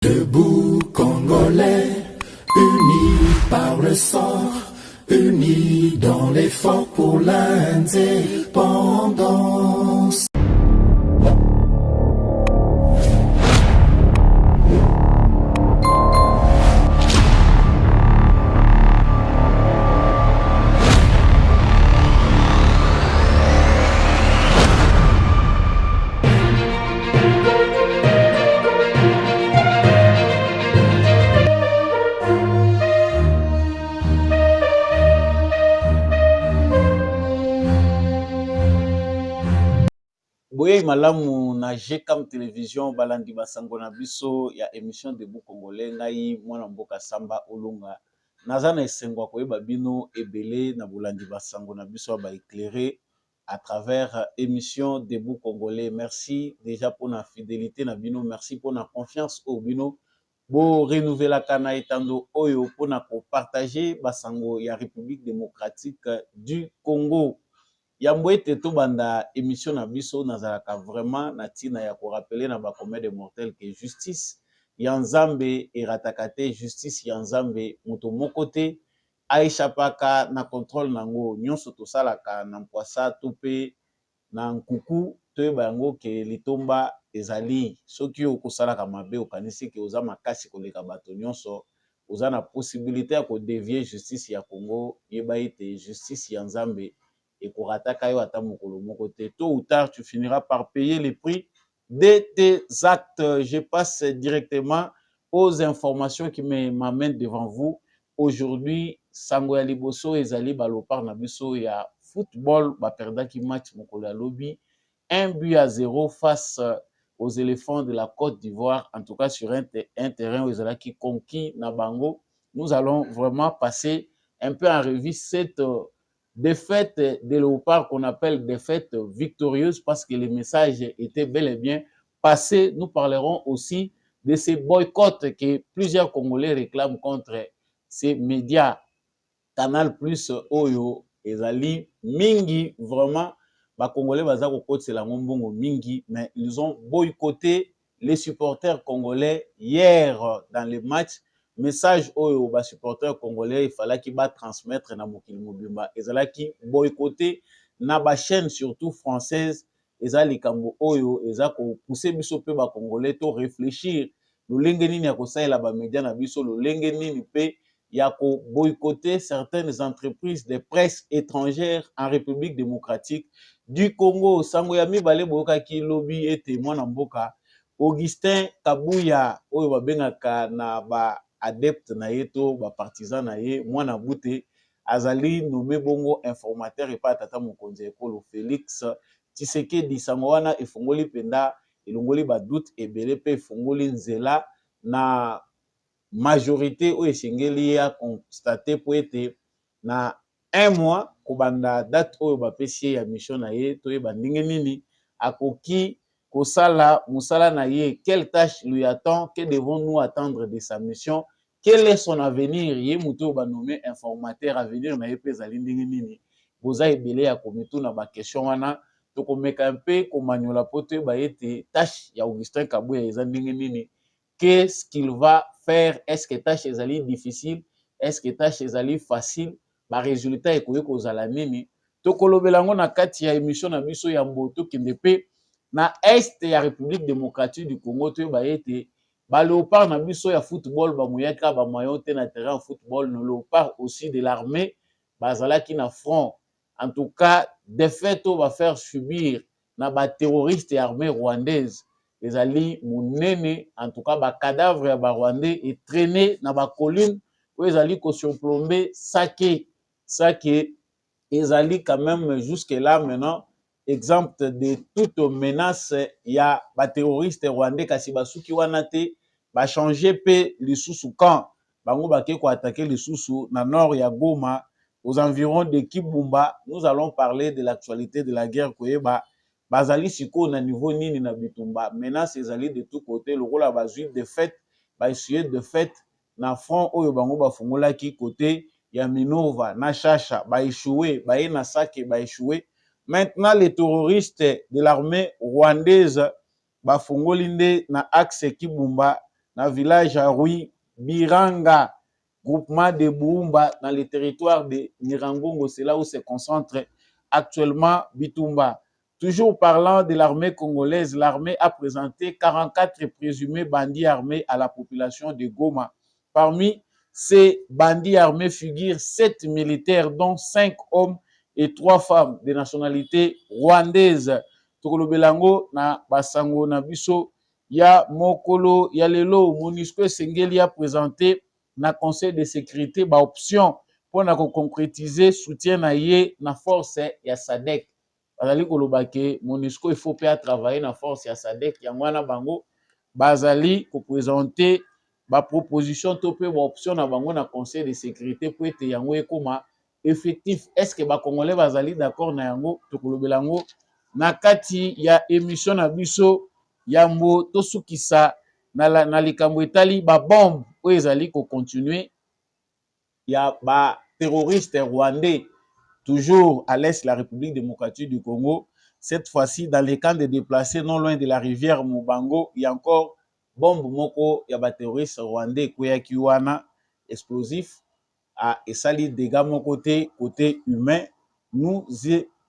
Debout Congolais, unis par le sang, unis dans l'effort pour l'indépendance. Boye malamu na GCAM télévision balandi basango na biso ya émission Debout Congolais ngai mwana mboka Samba Olunga naza na esengo koyeba bino ebele na bolandi basango na biso ba éclairer à travers émission Debout Congolais. Merci déjà pour la fidélité na bino, merci pour la confiance au bino bo renouveler kana etando oyo pour na partager basango ya République démocratique du Congo. Yambo ete to banda émission na biso nazalaka vraiment na tina ya ko rappeler na ba commun de mortels que justice ya Nzambe erataka te, justice ya Nzambe moto moko te aishapaka na contrôle nango nyonso tosalaka na mpwasa to pe na nkuku toyeba yango ke litomba ezali soki okosalaka mabe okanisi ke oza makasi koleka bato nyonso oza na possibilité ya kodévier justice ya Congo yeba ete justice ya Nzambe et pour attaquer à mokolo moko te, tôt ou tard tu finiras par payer les prix de tes actes. Je passe directement aux informations qui m'amènent devant vous aujourd'hui. Sango ya liboso ezali balopar na biso ya football ba perdaki match mokolo ya lobby 1-0 face aux éléphants de la Côte d'Ivoire, en tout cas sur un terrain où ezala qui conquis na bango. Nous allons vraiment passer un peu en revue cette défaite des léopards qu'on appelle défaite victorieuse parce que les messages étaient bel et bien passés. Nous parlerons aussi de ces boycotts que plusieurs Congolais réclament contre ces médias. Canal Plus, Oyo, Ezali, Mingi, vraiment, les Congolais bazako kote c'est la ngombongo Mingi, mais ils ont boycotté les supporters congolais hier dans le match. Message oyo ba supporters congolais il fallait qu'il va transmettre na mokili mobimba ezala ki boycotter na ba chaîne surtout française ezali kambo oyo ezako pousser biso pe ba congolais to réfléchir lolenge nini ya kosalela ba médias na biso lolenge nini pe ya ko boycotter certaines entreprises de presse étrangères en République démocratique du Congo. Sango ya mibale boyoka ki lobby ete mwana mboka Augustin Kabuya oyo babengaka na ba adepte na ye to ba partisan na ye mwana bute azali nommé bongo informateur epa tata mokonzi ekolo Félix Tshisekedi. Sango wana efungoli penda elongoli ba doute ebele pe efungoli nzela na majorité oyo esengeli ya constater po ete na un mois kobanda date oyo bapesi ya mission na ye toyeba ndenge nini akoki kosala musala na ye, quelle tâche lui attend, que devons-nous attendre de sa mission, quel est son avenir, ye muto ba nommé informateur avenir na ye pe ezali ndenge nini boza ebele ya komitu na ba question wana tokomeka mpe komanyola po toyeba ete tâche ya Augustin Kabuya eza ndenge nini, qu'est-ce qu'il va faire, est-ce que tâche ezali difficile, est-ce que tâche ezali facile, ba résultat ekoki kozala nini tokolobela ngo na kati ya émission na biso ya mboto kende pe na est ya République démocratique du Congo toyeba ete ba léopard na biso ya football ba muyaka ba maillot te na terrain de football no léopard aussi de l'armée bazalaki na front. En tout cas défaite on va faire subir na ba terroristes et armée rwandaise ezali munene. En tout cas ba cadavre ya ba rwandais et traîné na ba colline où ezali ko surplombé Sake ezali quand même jusque là maintenant exemple de toute menace ya ba terroriste rwandais kasi basuki wana te ba changer pe lisusu camp bango bake ko attaquer lisusu na nord ya Goma aux environs de Kibumba. Nous allons parler de l'actualité de la guerre koyeba bazali siko na niveau nini na bitumba menace ezali de tout côté lokola bazui de fait ba essayer de fait na front oyo bango bafungola ki côté ya Minova na Chacha ba échoué ba na Sake ba échoué. Maintenant, les terroristes de l'armée rwandaise bafungoli nde na axe Kibumba na village à Rui Biranga, groupement de Boumba, dans le territoire de Nirangongo. C'est là où se concentre actuellement Bitumba. Toujours parlant de l'armée congolaise, l'armée a présenté 44 présumés bandits armés à la population de Goma. Parmi ces bandits armés figurent 7 militaires, dont 5 hommes et 3 femmes de nationalité rwandaise. Tokolobelango na basango na biso ya mokolo ya lelo MONUSCO esengeli a présenté na conseil de sécurité ba option pour na concrétiser soutien na ye na force ya SADC. Bazali koloba ke MONUSCO il faut pas travailler na force ya SADC yango wana bango bazali ko présenter ba proposition to pe ba option na bango na conseil de sécurité pour ete yango ekoma effectif. Est-ce que ba congolais bazali d'accord na yango? Tokolobelango na kati ya émission na biso yambo tosukisa na likambo etali ba bombe oyo ezali ko continuer ya ba terroristes rwandais toujours à l'est de la République démocratique du Congo. Cette fois-ci dans les camps de déplacés non loin de la rivière Mubango, il y a encore bombe moko ya ba terroristes rwandais koyaki wana explosif et sali dégâts mon côté humain. Nous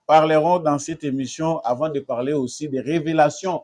parlerons dans cette émission avant de parler aussi des révélations.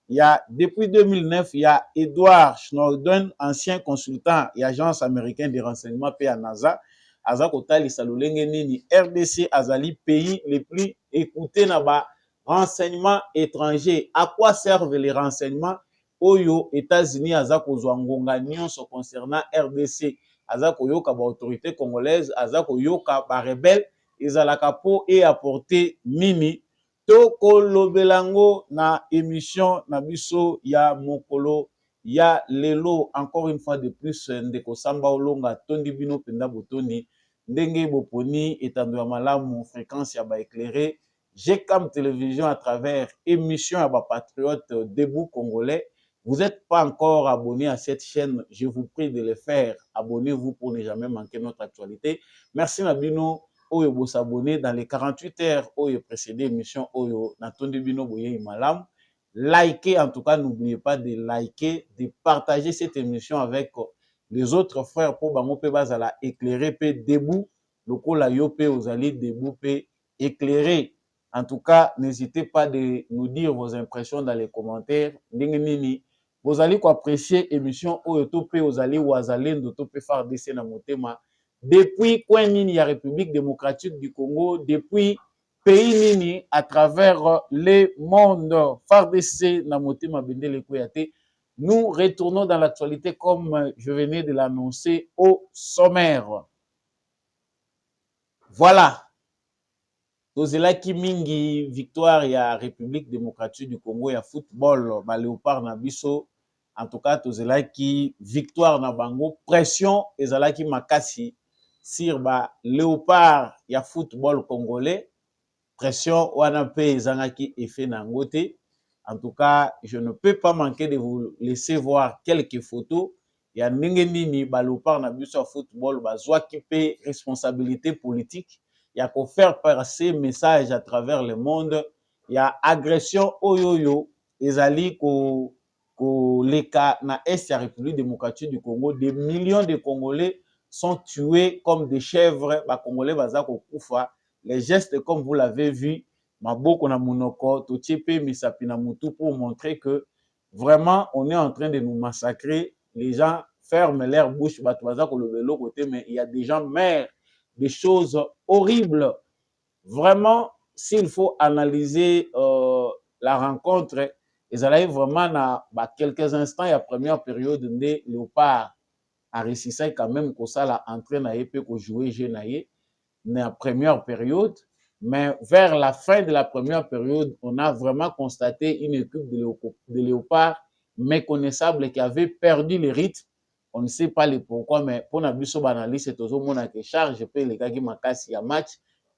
Il y a depuis 2009, il y a Edward Snowden, ancien consultant et agence américaine de renseignement PA NASA. Aza kotali salolenge nini RDC azali pays les plus écoutés na ba renseignements étrangers. À quoi servent les renseignements? Oyo États-Unis aza kozwa ngonga nyonso concernant RDC. Aza koyoka ba autorité congolaise, aza koyoka ba rebelle ezalaka po et apporter nini tokolobelango na émission na biso ya mokolo ya lelo. Encore une fois de plus ndeko Samba Olonga tondi bino penda botoni ndenge boponi etando ya malamu fréquence ya ba éclairé GCAM télévision à travers émission ya ba patriote debout congolais. Vous n'êtes pas encore abonné à cette chaîne, je vous prie de le faire. Abonnez-vous pour ne jamais manquer notre actualité. Merci Nabino Oyo bo s'abonner dans les 48 heures Oyo précédé émission Oyo Natondi Bino Boye Malam. Likez, en tout cas, n'oubliez pas de liker, de partager cette émission avec les autres frères pour bango pe bazala éclairer pe debout lokola yo pe ozali debout pe éclairer. En tout cas, n'hésitez pas de nous dire vos impressions dans les commentaires. Ndenge nini vous allez apprécier émission Oyo to pe ozali wazalendo to pe FARDC na motema depuis coin nini ya République démocratique du Congo, depuis pays nini à travers le monde. FARDC na motema bendele koyate. Nous retournons dans l'actualité comme je venais de l'annoncer au sommaire. Voilà. Tozelaki mingi victoire ya République démocratique du Congo ya football ba Léopard na biso. En tout cas, tozelaki victoire na bango, pression ezalaki makasi sur ba Léopard ya football congolais. Pression wana pe ezangaki effet na ngote. En tout cas, je ne peux pas manquer de vous laisser voir quelques photos. Il y a nini ba Léopard na biso ya football bazwaki pe responsabilité politique. Il y a qu'à faire passer message à travers le monde. Il y a agression oyoyo ezali ko leka na est ya République démocratique du Congo. Des millions de Congolais sont tués comme des chèvres. Ba Congolais baza ko kufa. Les gestes comme vous l'avez vu, maboko na monoko, tochepe misapi na mutu pour montrer que vraiment on est en train de nous massacrer. Les gens ferment leur bouche, bato baza ko lobelo côté, mais il y a des gens meurent. Des choses horribles. Vraiment, s'il faut analyser la rencontre, ils allaient vraiment dans quelques instants, il y a première période de Léopard a réussi ça quand même que ça l'a entré na épée que jouer jenaye na première période, mais vers la fin de la première période, on a vraiment constaté une équipe de Léopard méconnaissable qui avait perdu le rythme. On ne sait pas le pourquoi, mais pour Nabiso Banali, c'est toujours mon charge. Je peux les gars qui m'acassent un match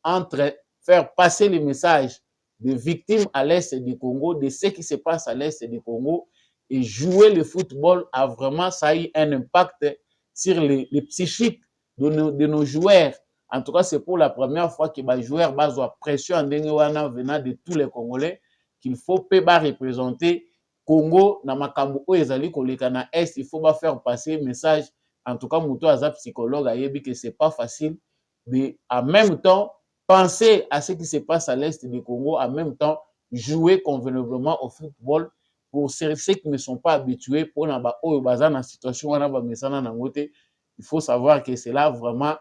entre faire passer le message des victimes à l'est du Congo, de ce qui se passe à l'est du Congo, et jouer le football a vraiment ça a eu un impact sur les psychiques de nos joueurs. En tout cas, c'est pour la première fois que les joueurs basent pression en venant de tous les Congolais qu'il faut pas représenter Congo na makambo oyo ezali koleka na Est, il faut faire passer message. En tout cas, Mouto Aza psychologue a dit que c'est pas facile de, en même temps, penser à ce qui se passe à l'Est du Congo, en même temps, jouer convenablement au football pour ceux qui ne sont pas habitués pour naba oyo baza na situation wana ba mesana na ngote. Il faut savoir que cela vraiment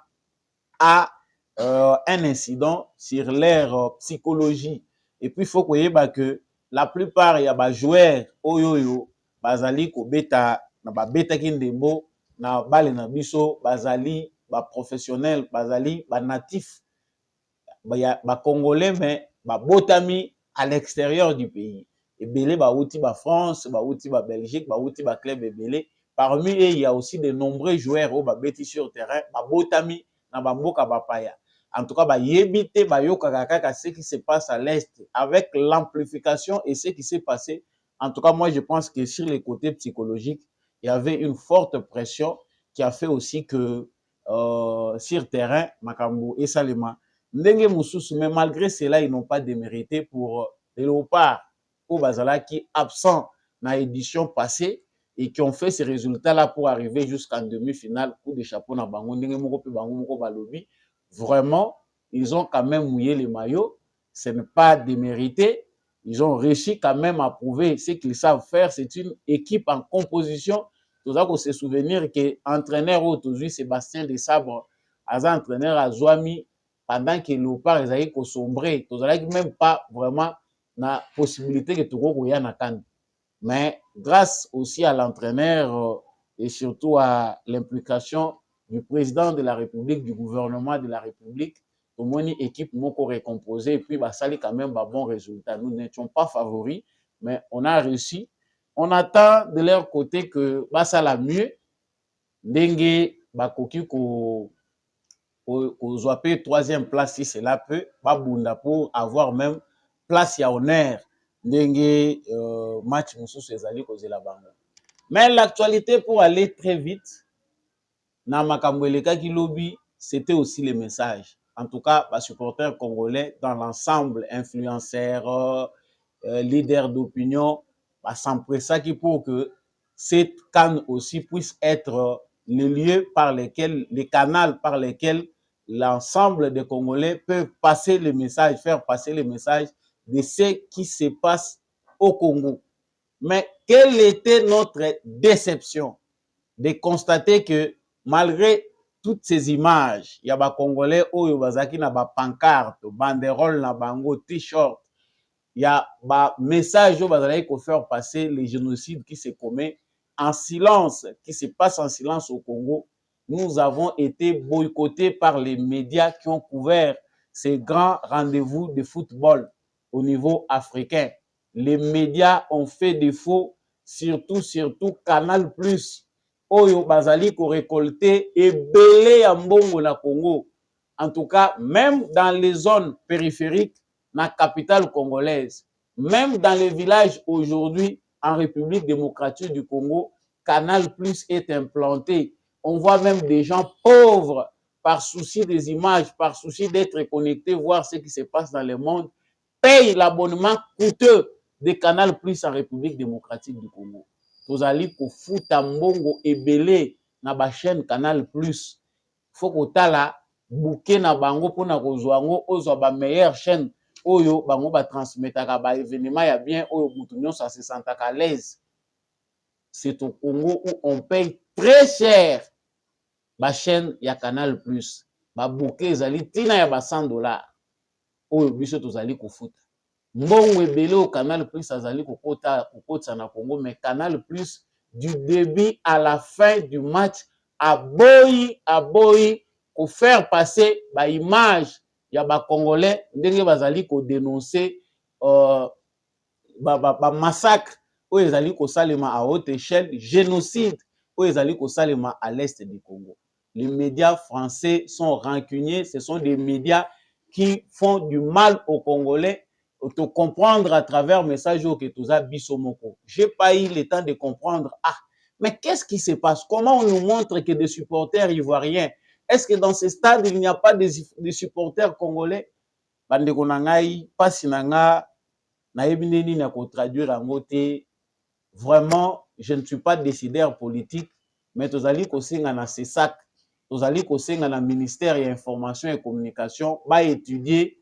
a un incident sur leur psychologie. Et puis, il faut que la plupart, il y a des joueurs, oyoyo, bazali ko beta, na ba beta kindembo, na bale na biso, bazali, ba professionnel, bazali, ba natif, ba congolais, mais ba botami à l'extérieur du pays. Et belé, ba outi, ba France, ba outi, ba Belgique, ba outi, ba club et belé. Parmi eux, il y a aussi de nombreux joueurs, ba beti sur terrain, ba botami, na ba mboka ba paya. En tout cas, bah, yébité, bah, ce qui se passe à l'Est avec l'amplification et ce qui s'est passé. En tout cas, moi, je pense que sur les côtés psychologiques, il y avait une forte pression qui a fait aussi que sur terrain, Makambo et Salema, Ndenge Moussous, mais malgré cela, ils n'ont pas démérité pour les Léopards au Bazala qui est absent dans l'édition passée et qui ont fait ces résultats-là pour arriver jusqu'en demi-finale. Coup de chapeau dans Bango, Ndenge Moko pe Bango Moko Balobi. Vraiment, ils ont quand même mouillé les maillots. Ce n'est pas démérité. Ils ont réussi quand même à prouver ce qu'ils savent faire. C'est une équipe en composition. Tout ça, qu'on se souvenir que l'entraîneur aujourd'hui, Sébastien Desabre, a entraîneur à Zouami, pendant que Léopard, ils avaient sombré. Tout ça, même pas vraiment la possibilité que tout le monde ait. Mais grâce aussi à l'entraîneur et surtout à l'implication du président de la République, du gouvernement de la République, tout le monde équipe moko récomposée et puis bah ça quand même bah bon résultat. Nous n'étions pas favoris, mais on a réussi. On attend de leur côté que bah ça la mieux. Dengue bah koki ko zoapé troisième place si cela peut, bah bunda pour avoir même place à honneur. Dengue match mususu ezali kozela bango. Mais l'actualité, pour aller très vite, na makambo elekaki lobi, c'était aussi les messages. En tout cas, les supporters congolais dans l'ensemble, influenceurs, leaders d'opinion, s'empressa pour que cette CAN aussi puisse être le lieu par lesquels, les canaux par lesquels l'ensemble des Congolais peuvent passer le message, faire passer le message de ce qui se passe au Congo. Mais quelle était notre déception de constater que malgré toutes ces images, il y a des Congolais qui ont des pancartes, banderoles, t-shirts, il y a des messages qui ont faire passer les génocides qui se commettent en silence, qui se passent en silence au Congo. Nous avons été boycottés par les médias qui ont couvert ces grands rendez-vous de football au niveau africain. Les médias ont fait défaut, surtout Canal+. Oyo bazali ko récolter et belé ya mbongo na Congo. En tout cas, même dans les zones périphériques, la capitale congolaise, même dans les villages aujourd'hui en République démocratique du Congo, Canal+ est implanté. On voit même des gens pauvres par souci des images, par souci d'être connectés, voir ce qui se passe dans le monde, payent l'abonnement coûteux de Canal+ en République démocratique du Congo. Tozali ko futa mbongo ebele na ba chaîne Canal+. Faut ko tala bouquet na bango pona kozwa ngo ozwa ba meilleure chaîne oyo bango ba transmetaka ba événement ya bien oyo mutu nyonso se sentaka à l'aise. C'est au Congo où on paye très cher ba chaîne ya Canal+. Ba bouquet ezali tina ya ba $100 oyo biso tozali ko futa. Mbongo ebele au Canal+ azali kokota na Congo, mais Canal+ du début à la fin du match a boyi ko faire passer ba image ya ba Congolais ndenge bazali ko dénoncer ba massacre oyo ezali ko salema à haute échelle, génocide oyo ezali ko salema à l'est du Congo. Les médias français sont rancuniers, ce sont des médias qui font du mal aux Congolais. Te comprendre à travers message que tu as bisomoko. J'ai pas eu le temps de comprendre. Ah, mais qu'est-ce qui se passe? Comment on nous montre que des supporters ivoiriens? Est-ce que dans ce stade, il n'y a pas des supporters congolais? Bande konangai, pasi nanga, na ebineni na ko traduire en moté. vraiment, je ne suis pas décideur politique, mais tozali kosenga na CESAC, tozali kosenga na ministère ya information et communication, ba étudier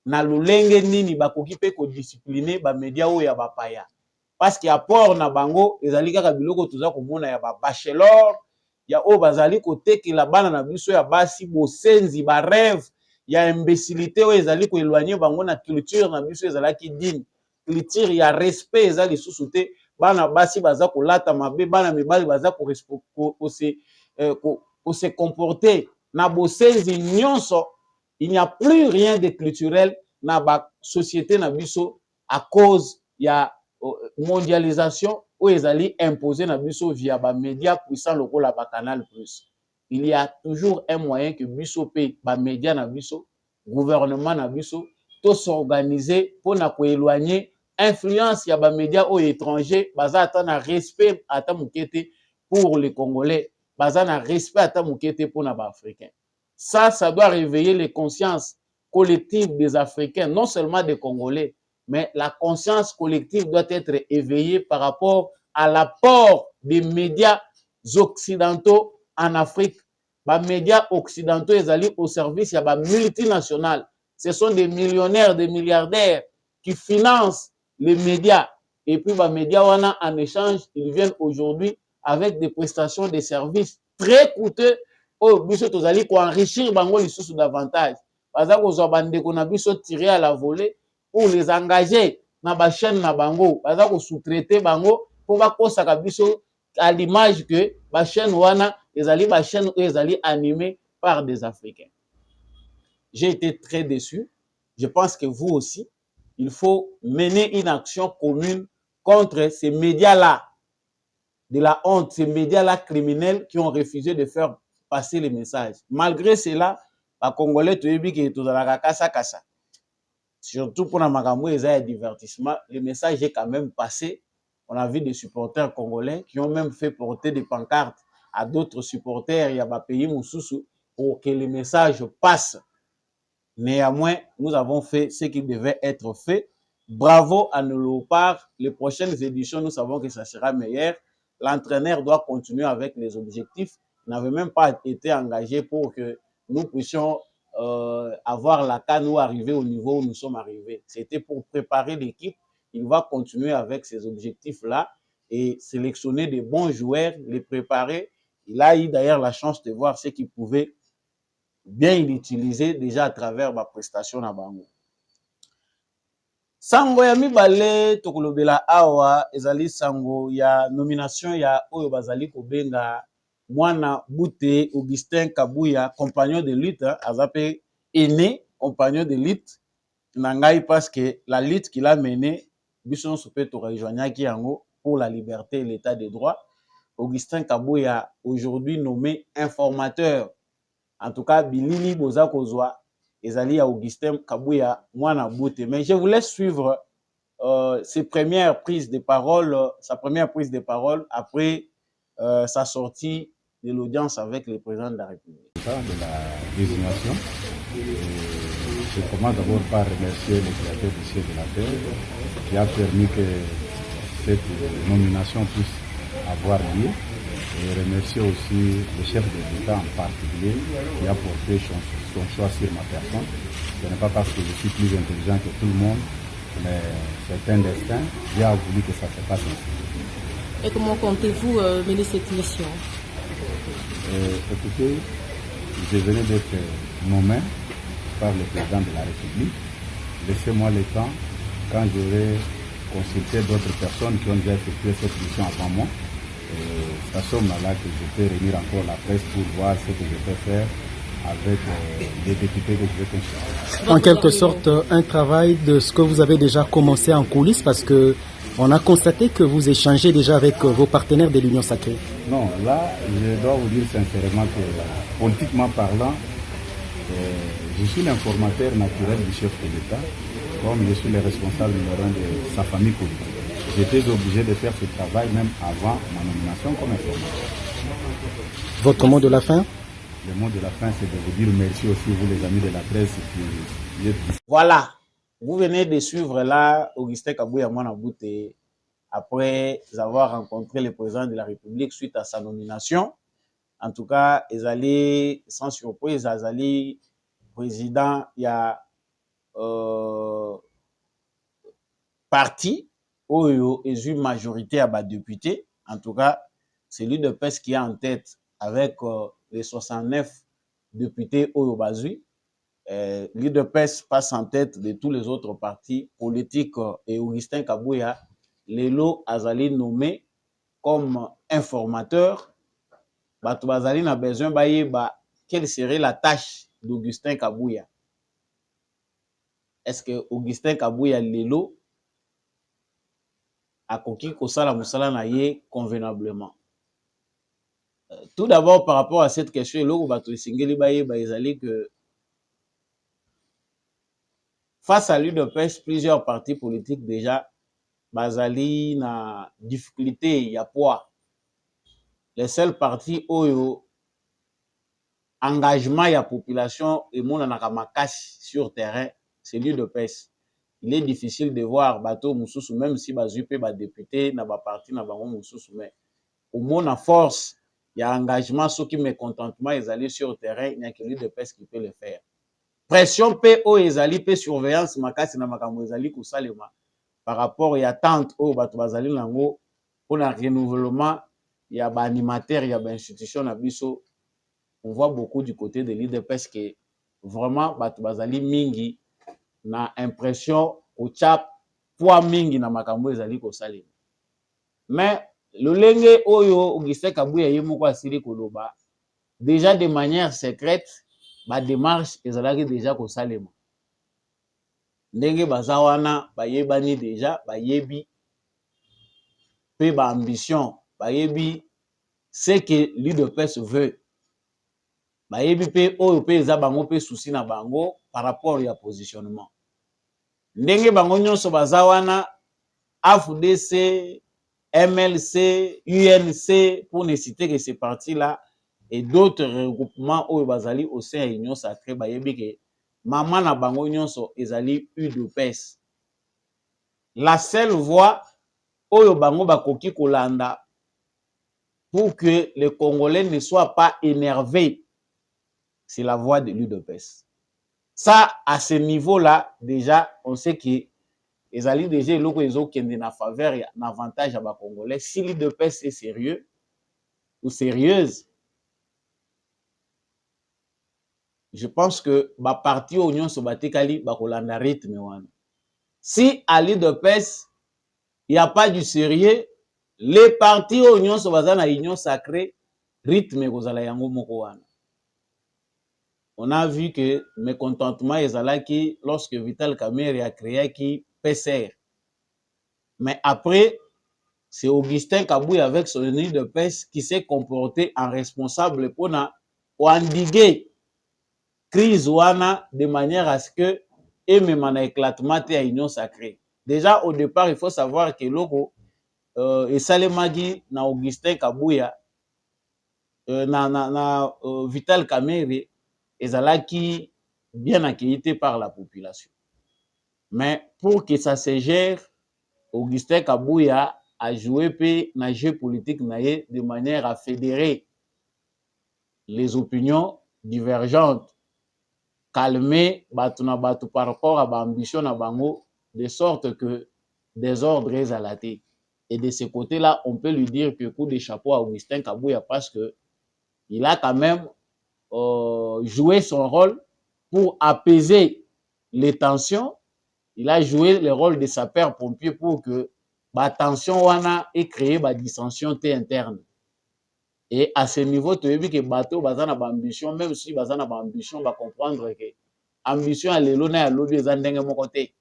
na lolenge nini bakoki pe ko discipliner ba média oyo ya bapaya. Parce que apport na bango ezali kaka biloko toza komona ya ba bachelor, ya o bazali kotekela bana na biso ya basi bosenzi ba rêve ya imbécilité oyo ezali ko éloigner bango na culture na biso ezalaki digne, culture ya respect ezali lisusu te. Bana basi baza kolata mabe, bana mibali baza ko se comporter na bosenzi nyonso. Il n'y a plus rien de culturel na ba société na biso à cause ya mondialisation ou ezali imposé na biso via ba médias puissants lokola ba Canal Plus. Il y a toujours un moyen que biso pe ba médias na biso, gouvernement na biso, to s'organiser pour na ko éloigner influence ya ba médias au étranger, baza ata na respect ata mukete pour les Congolais, baza na respect ata mukete pour na ba Africains. Ça doit réveiller les consciences collectives des Africains, non seulement des Congolais, mais la conscience collective doit être éveillée par rapport à l'apport des médias occidentaux en Afrique. Les médias occidentaux sont au service des multinationales. Ce sont des millionnaires, des milliardaires qui financent les médias. Et puis les médias, en échange, ils viennent aujourd'hui avec des prestations de services très coûteux. Oh, biso tozali ko enrichir bango lisusu davantage. Baza kozwa bandeko na biso tirer à la volée pour les engager na ba chaîne na bango. Baza ko sous-traiter bango pour ba kosaka biso à l'image que ba chaîne wana ezali ba chaîne ezali animée par des Africains. J'ai été très déçu. Je pense que vous aussi, il faut mener une action commune contre ces médias-là, de la honte, ces médias-là criminels qui ont refusé de faire passer les messages. Malgré cela, les Congolais, surtout pour les divertissement, le message est quand même passé. On a vu des supporters congolais qui ont même fait porter des pancartes à d'autres supporters, il y a des pays Moussoussou, pour que le message passe. Néanmoins, nous avons fait ce qui devait être fait. Bravo à nos léopards. Les prochaines éditions, nous savons que ça sera meilleur. L'entraîneur doit continuer avec les objectifs. N'avait même pas été engagé pour que nous puissions avoir la canne ou arriver au niveau où nous sommes arrivés. C'était pour préparer l'équipe. Il va continuer avec ces objectifs-là et sélectionner des bons joueurs, les préparer. Il a eu d'ailleurs la chance de voir ce qu'il pouvait bien l'utiliser déjà à travers ma prestation na bango. Sango ya mibale tokolobela awa ezali sango ya nomination ya oyo bazali kobenga Mwana Bute Augustin Kabuya, compagnon de lutte, azape aîné, compagnon de lutte, nangai parce que la lutte qu'il a menée, Bisson Soupé Torajoignaki yango pour la liberté et l'état des droits. Augustin Kabuya, aujourd'hui nommé informateur. En tout cas, Bilili Boza Kozwa, ezali ya Augustin Kabuya, Mwana Bute. Mais je vous laisse suivre ses premières prises de parole, sa première prise de parole après sa sortie de l'audience avec le président de la République. De la désignation, je commence d'abord par remercier le créateur du ciel de la terre qui a permis que cette nomination puisse avoir lieu et remercier aussi le chef de l'État en particulier qui a porté son choix sur ma personne. Ce n'est pas parce que je suis plus intelligent que tout le monde, mais c'est un destin. Dieu a voulu que ça se passe ainsi. Et comment comptez-vous mener cette mission? Écoutez, je venais d'être nommé par le président de la République. Laissez-moi le temps, quand j'aurai consulté d'autres personnes qui ont déjà effectué cette mission avant moi, c'est à ce moment-là que je peux réunir encore la presse pour voir ce que je peux faire avec les députés que je vais consulter. En quelque sorte, un travail de ce que vous avez déjà commencé en coulisses, parce que on a constaté que vous échangez déjà avec vos partenaires de l'Union Sacrée. Non, là, je dois vous dire sincèrement que, politiquement parlant, je suis l'informateur naturel du chef de l'État, comme je suis le responsable numéro 1 de sa famille politique. J'étais obligé de faire ce travail même avant ma nomination comme informateur. Votre mot de la fin? Le mot de la fin, c'est de vous dire merci aussi, vous les amis de la presse. Voilà. Vous venez de suivre là Augustin Kabuya Mwana Bute après avoir rencontré le président de la République suite à sa nomination. En tout cas, ezali sans surprise, azali président, il y a parti oyo et une majorité à bas députés. En tout cas, c'est l'UDPS qui est en tête avec les 69 députés oyo bazui. L'UDPS passe en tête de tous les autres partis politiques et Augustin Kabouya, Lelo azali nommé comme informateur. Bato bazali na besoin bayeba quelle serait la tâche d'Augustin Kabouya. Est-ce que Augustin Kabouya Lelo akoki kosala musala na ye convenablement? Tout d'abord, par rapport à cette question, eloko bato esengeli bayeba ezali que face à l'UDPS, plusieurs partis politiques déjà bazali na difficulté ya poids. Les seuls partis oyo engagement ya population et monanaka makasi sur terrain, c'est l'UDPS. Il est difficile de voir bateau mususu, même si bazui pe ba député na ba parti na bango mususu, mais au moins na force il y a engagement, ceux qui mécontentement ils allaient sur terrain, il n'y a que l'UDPS qui peut le faire. Pression pe o ezali pe surveillance makasi na makambo ezali kosalema par rapport à attente au bato bazali nango pour le renouvellement, il y a ba animateur, il y a ba institution na biso. On voit beaucoup du côté de l'UDPS que vraiment bato bazali mingi na impression au chap poids mingi na makambo ezali kosalema. Mais le lenge oyo Augustin Kabouya yemoko asili koloba déjà de manière secrète ba démarche ezalaki déjà kosalema. Ndenge baza wana bayebani déjà bayebi pe ba ambition bayebi ce que l'UDPS veut. Bayebi pe oyo pe eza bango pe souci na bango par rapport ya positionnement. Ndenge bango nyonso baza wana AFDC, MLC, UNC, pour ne citer que ces partis-là, et d'autres regroupements oyo bazali au sein ya Union Sacrée, bayebi ke mama na bango nyonso ezali UDPS. La seule voie oyo bango bakoki kolanda pour que les Congolais ne soient pas énervés, c'est la voie de l'UDPS. Ça, à ce niveau-là, déjà, on sait que les alliés déjà qui ont en faveur et en avantage à les Congolais. Si l'UDPS est sérieux ou sérieuse, je pense que la partie Union Sobatekali va kolanda rythme. Si à l'UDPS, il n'y a pas du sérieux, les partis Union Sobazana Union Sacrée, rythme kozala yango moko wana. On a vu que mécontentement ezalaki lorsque Vital Kamerhe a créé qui PCR. Mais après, c'est Augustin Kabouya avec son UDPS qui s'est comporté en responsable pour endiguer crise wana de manière à ce que et même en éclatement à Union Sacrée. Déjà au départ, il faut savoir que logo et Salemagi na Augustin Kabouya Vital Kamerhe ezalaki bien accueilli par la population. Mais pour que ça se gère, Augustin Kabouya a joué un jeu politique de manière à fédérer les opinions divergentes, calmer batu par rapport à l'ambition na bango, de sorte que des ordres à la tête. Et de ce côté-là, on peut lui dire que coup de chapeau à Augustin Kabouya parce que il a quand même joué son rôle pour apaiser les tensions. Il a joué le rôle de sapeur-pompier pour que la tension ait créé la dissension interne. Et à ce niveau, tu as vu que bateau bazana ba ambition, même si bazana ba ambition, va comprendre que ambition à l'élo na lobby ezandenge mon côté.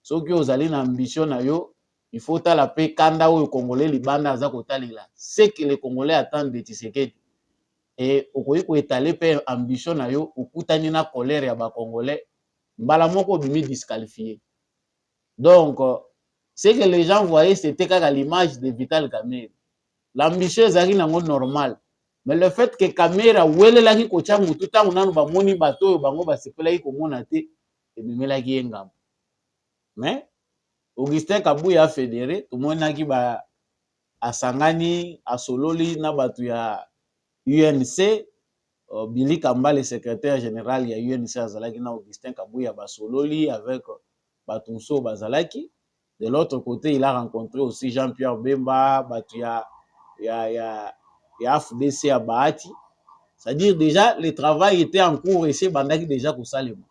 So que vous allez na ambition na yo, il faut ta la paix kanda ou Congolais libanda za kotalela. C'est que les Congolais attendent de Tshisekedi. Et au koyi ko étaler pe ambition na yo, okutani na colère ya ba Congolais, mbala moko bimi disqualifié. Donc ce que les gens voyaient, c'était qu'à l'image de Vital Kamerhe. L'ambition est normal. Mais le fait que Kamerhe wele laki kocha mutu tangu nanu ba moni bato bango ba sepela ki komona te e bimela ki engam. Mais Augustin Kabuya fédéré tomonaki ba asangani asololi na batu ya UNC Billy Kamba le secrétaire général ya UNC azalaki na Augustin Kabuya basololi avec Batunso bazalaki. De l'autre côté, il a rencontré aussi Jean-Pierre Bemba, batu ya FDC à Bahati. C'est-à-dire déjà le travail était en cours et c'est bandaki déjà Kosalema.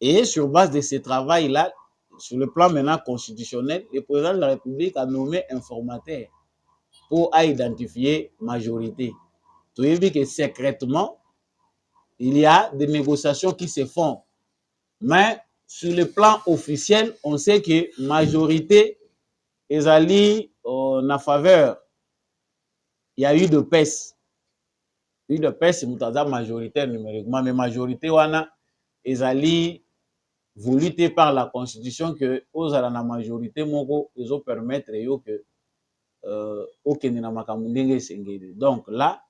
Et sur base de ce travail-là, sur le plan maintenant constitutionnel, le président de la République a nommé informateur pour identifier majorité. Tu as vu que secrètement, il y a des négociations qui se font. Mais sur le plan officiel, on sait que majorité est allée en faveur. Il y a eu de PES. Il y a eu de PES, c'est majoritaire numériquement, mais majorité, est allée voulu par la constitution que aux à la majorité moko ils ont permettre que donc là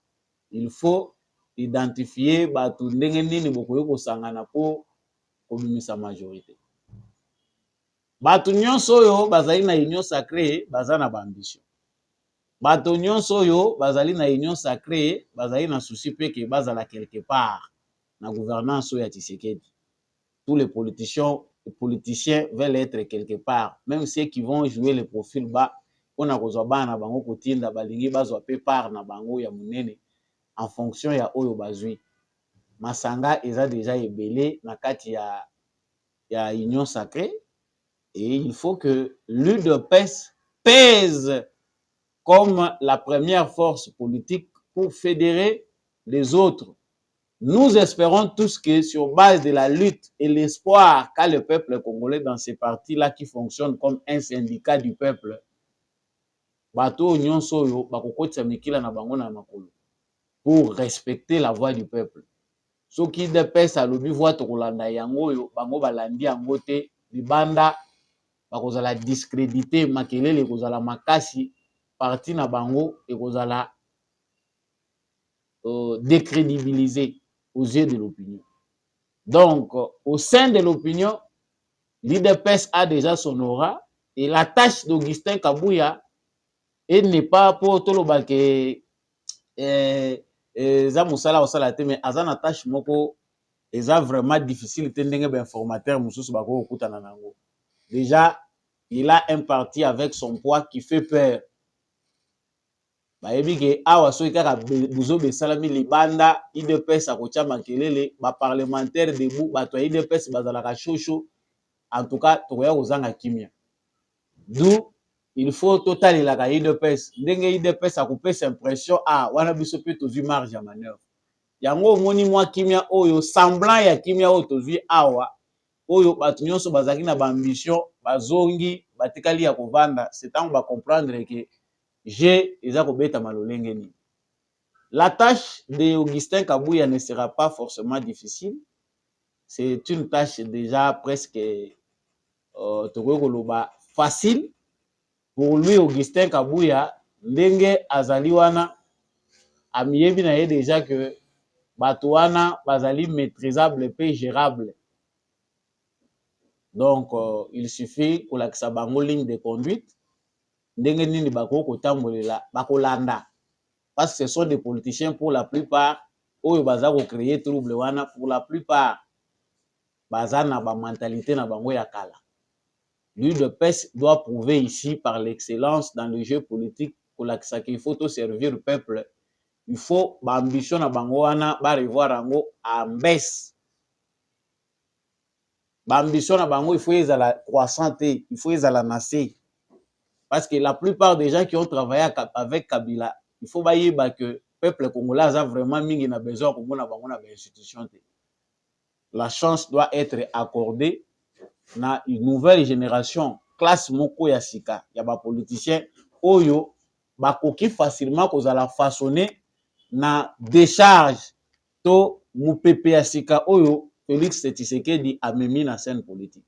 il faut identifier batu ndenge nini bokoyo kosangana po komimisa majorité batu nyonso oyo bazali na union sacrée bazana ba ambition batu nyonso oyo bazali na union sacrée bazali na souci pe que bazala quelque part na gouvernance ya Tshisekedi. Tous les politiciens veulent être quelque part, même ceux qui vont jouer le profil bas, on a kozwa na bango kotinda balingi bazwa pe part na bango ya munene en fonction ya oyo bazui. Masanga eza déjà ebelé na kati ya union sacrée et il faut que l'UDPS pèse comme la première force politique pour fédérer les autres. Nous espérons tous que sur base de la lutte et l'espoir qu'a le peuple congolais dans ces partis-là qui fonctionnent comme un syndicat du peuple, bato nyonso yo bakokotisa mikila na bango na makolo pour respecter la voix du peuple. Soki de pesa lobi voix tokolanda yango yo bango balandi yango te libanda bakozala discrédité makelele kozala makasi parti na bango ekozala décrédibilisé aux yeux de l'opinion. Donc, au sein de l'opinion, l'IDPS a déjà son aura et la tâche d'Augustin Kabuya n'est pas pour tout le bac za musala osala te mais azana tâche moko eza vraiment difficile te ndenge ba informateur mususu bako okutana nango. Déjà, il a un parti avec son poids qui fait peur. Bayebi ke awa soki kaka buzo besalami libanda IDPS akotia makelele ba parlementaire debout bato ya IDPS bazalaka shosho en tout cas tokoya kozanga kimia. D'où il faut totalelaka IDPS ndenge IDPS akopesa impression wana biso pe tozwi marge ya manœuvre. Yango omoni mwa kimia oyo semblant ya kimia oyo tozwi awa oyo bato nyonso bazalaki na ba ambition bazongi batikali ya kovanda c'est tant ba comprendre que la tâche d'Augustin Kabuya ne sera pas forcément difficile. C'est une tâche déjà presque facile. Pour lui, Augustin Kabuya, ndenge azali wana, amiyebi na ye déjà que batouana bazali maîtrisable et gérable. Donc, il suffit pour la bango ligne de conduite. Ndenge nini bako kotambolela bakolanda parce que ce sont des politiciens pour la plupart oyo baza ko créer trouble wana pour la plupart baza na ba mentalité na bango ya kala. L'UDPS doit prouver ici par l'excellence dans le jeu politique qu'il faut tout servir le peuple. Il faut ba ambition na bango wana ba revoir yango en baisse. Ba ambition na bango il faut ezala croissante, il faut ezala nasser. Parce que la plupart des gens qui ont travaillé avec Kabila, il faut que le peuple congolais a vraiment besoin de institution. La chance doit être accordée à une nouvelle génération, classe moko ya sika, ya ba politiciens oyo bakoki facilement kozala façonner na décharge to mupepe ya sika oyo Félix Tshisekedi a mis na scène politique.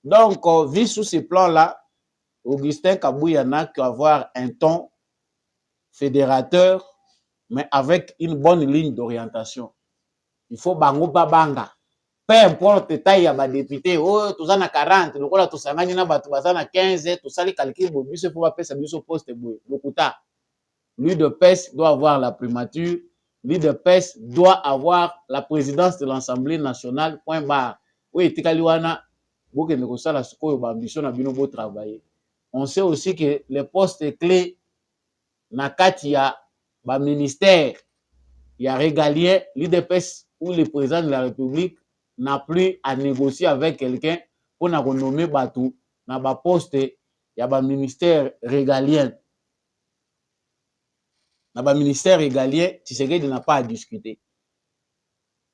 Donc, vu sous ce plan-là, Augustin Kabuya n'a qu'avoir un ton fédérateur, mais avec une bonne ligne d'orientation. Il faut bango babanga. peu importe taille ya ba député oh toza na 40 lokola tosangani na bato baza na 15 tosali calcul bo biso faut bapesa biso poste boye lokuta l'UDPS doit avoir la primature, l'UDPS doit avoir la présidence de l'Assemblée nationale, point barre. Oui, Tikaliwana, travailler. On sait aussi que les postes clés, Nakatia, le ministère, il y a régalien, l'UDPS ou le président de la République n'a plus à négocier avec quelqu'un pour nommer Batou, dans le poste, il y a un ministère régalien. Dans le ministère régalien, Tshisekedi n'a pas à discuter.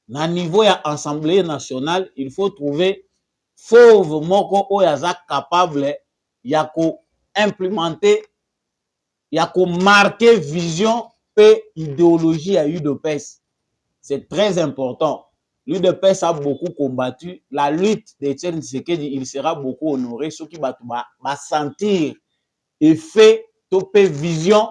Dans le niveau de l'Assemblée nationale, il faut trouver fauve moko oyaza capable ya ko implémenter, ya ko marquer vision et idéologie à UDPS. C'est très important. L'UDPS a beaucoup combattu la lutte d'Etienne Tshisekedi, il sera beaucoup honoré. Ceux qui va sentir effet, topé vision.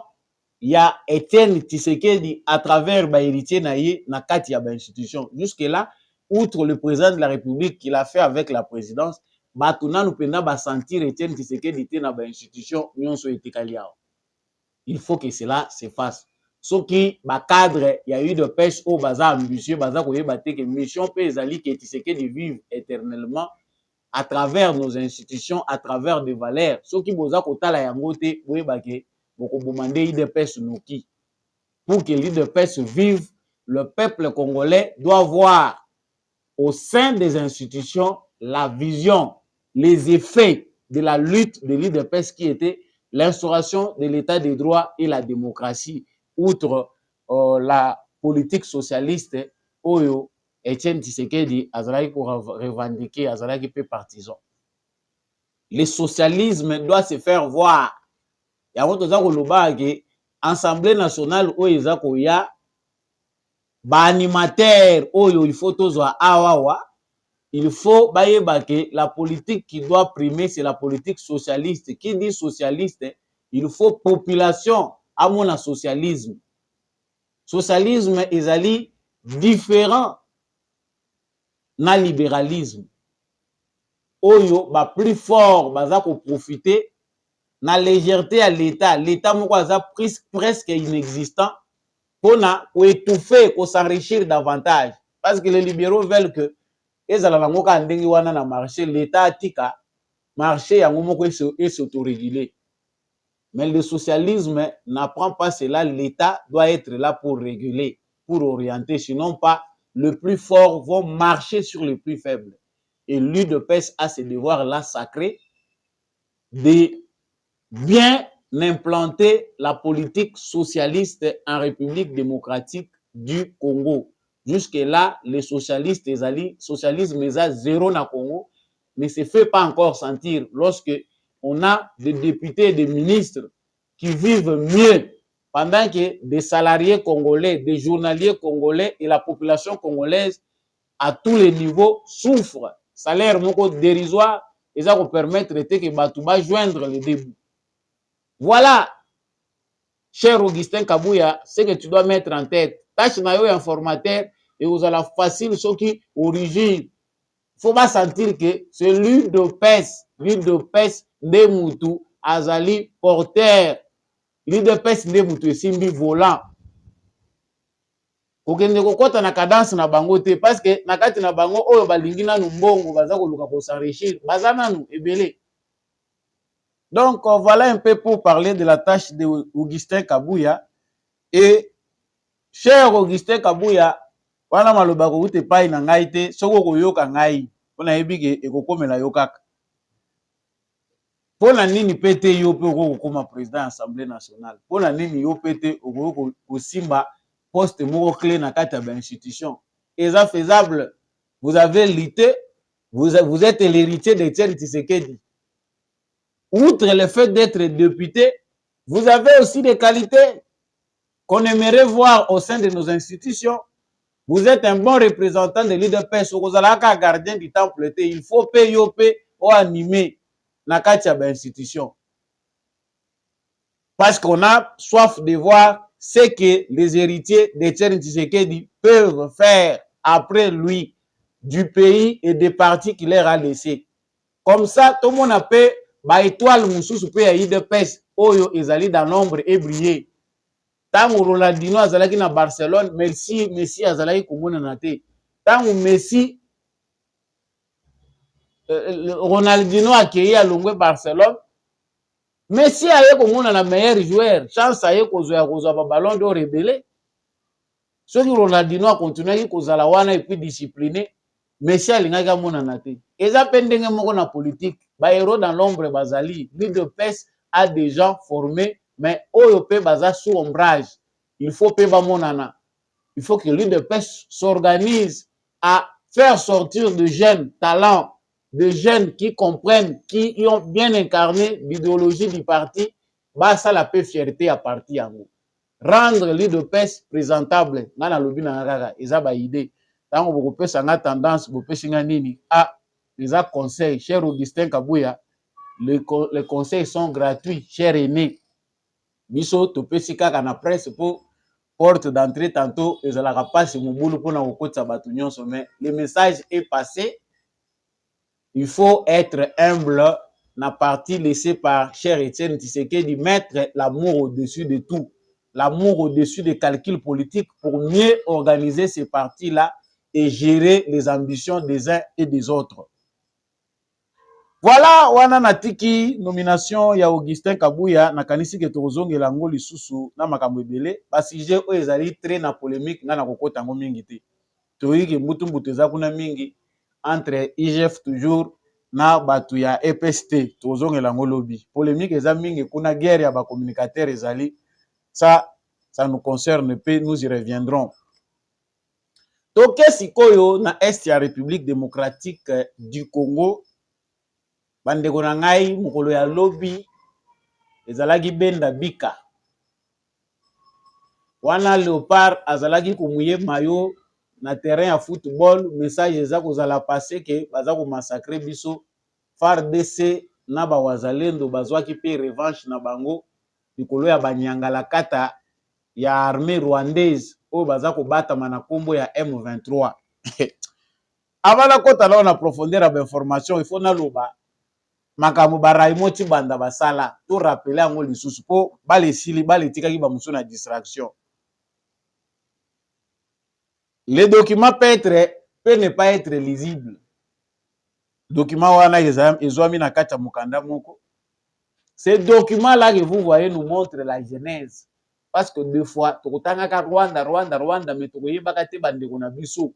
Il y a Etienne Tshisekedi à travers héritier naïe na kati ya institution. Jusque-là, outre le président de la République qu'il a fait avec la présidence, batuna nous penda ba sentir Etienne Tshisekedi était na institution nyonso etikaliao. Il faut que cela se fasse. Ce qui ba cadre, il y a eu de pêche au bazar ambitieux, bazar koyeba te que mission pe ezali que Tshisekedi vive éternellement à travers nos institutions, à travers des valeurs. Ce qui boza kotala yango te boyeba ke pour que l'UDPS vive, le peuple congolais doit voir au sein des institutions la vision, les effets de la lutte de l'UDPS qui était l'instauration de l'état de droit et la démocratie, outre la politique socialiste, Oyo, Etienne Tshisekedi, Azalaki pour revendiquer, Azalaki peu partisan. Le socialisme doit se faire voir. Il y a Assemblée nationale où il y a animateur où il faut awawa, il faut que la politique qui doit primer c'est la politique socialiste. Qui dit socialiste, il faut population à mon socialisme. Socialisme est différent na libéralisme. Oyo ba plus fort baza ko profiter na légèreté à l'État. L'État presque inexistant pour étouffer, pour s'enrichir davantage. Parce que les libéraux veulent que l'État tika marché et s'autoréguler. Mais le socialisme n'apprend pas cela. L'État doit être là pour réguler, pour orienter. Sinon pas, le plus fort vont marcher sur le plus faible. Et l'UDPS a ce devoir-là sacré de bien implanter la politique socialiste en République démocratique du Congo. Jusque-là, les socialistes, socialisme est zéro na Congo, mais ne se fait pas encore sentir lorsque on a des députés et des ministres qui vivent mieux pendant que des salariés congolais, des journaliers congolais et la population congolaise à tous les niveaux souffrent. Salaire moko dérisoire, et ça vous permettre que Batouba joindre les deux bouts. Voilà, cher Augustin Kabouya, ce que tu dois mettre en tête. Tâche na yo informateur et vous allez facile ce qui origine. Il faut pas sentir que c'est l'UDPS de Moutou, Azali porteur. L'UDPS de Moutou, Simbi volant. Kokende kokota na cadence na bango te parce que na kati na bango oyo balingi nanu mbongo baza koluka ko s'enrichir baza nanu ebele. Donc voilà un peu pour parler de la tâche de Augustin Kabouya. Et cher Augustin Kabouya, wana maloba ko ute pai na ngai te soko koyoka ngai pona yebike ekokomela yo kaka. Pona nini pete yo pe okokoma président de l'Assemblée nationale? Pona nini yo pete okosimba poste moko clé na kati ya institution? Eza faisable. Vous avez lutté, vous êtes l'héritier d'Etienne Tshisekedi. Outre le fait d'être député, vous avez aussi des qualités qu'on aimerait voir au sein de nos institutions. Vous êtes un bon représentant de l'UDPS. Vous êtes un gardien du temple. Il faut payer ou animer na kati ya institution. Parce qu'on a soif de voir ce que les héritiers d'Etienne Tshisekedi peuvent faire après lui. du pays et des partis qu'il leur a laissé. Comme ça, tout le monde a fait ba étoile mususu pe ya UDPS oyo ezali dans l'ombre et briller. Tango Ronaldinho azalaki na Barcelone, Messi azalaki komona na te. Tango Messi Ronaldinho akei alongwe Barcelone, Messi aye komona na meilleur joueur, chance aye kozwa ba ballon d'or rebelle. Soki Ronaldinho a continué kozala wana et puis discipliné, Messi alingaki amona na te. Eza pe ndenge moko na politique, ba héros dans l'ombre bazali, l'UDPS a des gens formés, mais oyo pe baza sous ombrage. Il faut pe ba monana. Il faut que l'UDPS s'organise à faire sortir de jeunes talents, de jeunes qui comprennent, qui ont bien incarné l'idéologie du parti, bah ça la paix fierté à parti yango. Rendre l'UDPS présentable, ngana lobi na ngaka, eza ba idée. Tango boko pesa nga tendance, boko pesa nga nini, ah, les conseils, cher Augustin Kabouya, les conseils sont gratuits, cher aîné. Biso to pesi kaka na presse pour porte d'entrée tantôt, et la rapace mon boulot pour na okotsa batu nyonso, mais le message est passé. Il faut être humble, na partie laissée par cher Étienne Tshisekedi, mettre l'amour au-dessus de tout, l'amour au-dessus des calculs politiques pour mieux organiser ces partis-là et gérer les ambitions des uns et des autres. Voilà, wana natiki nomination ya Augustin Kabouya na kanisi ke tozongela ngo lisusu na makambo ebele ba sujet oyo ezali très na polémique nga na kokota ngo mingi te. Toyiki mbutu eza kuna mingi entre IGF toujours na batu ya EPST tozongela ngo lobby. Polémique eza mingi kuna guerre ya ba communicateurs ezali. Ça nous concerne pe nous y reviendrons. Toke sikoyo na est ya République démocratique du Congo. Bandeko na ngai mokolo ya lobby ezalaki benda bika wana Léopard azalaki komuye mayo na terrain ya football, message eza kozala passé ke baza ko massacrer biso FARDC na ba wazalendo bazwaki pe revanche na bango likolo ya banyangala kata ya armée rwandaise oyo baza ko batama na kombo ya M23. Avant kota na profondeur ya information il faut na loba makambo baraimo ti banda basala to rappeler yango lisusu po bale sili bale tikaki ba musu na distraction. Les documents peut ne pas être lisible. Document wana ezwami na kati ya mukanda moko. Ces documents là que vous voyez nous montrent la genèse, parce que deux fois tokotangaka Rwanda mais tokoyebaka te bandeko na biso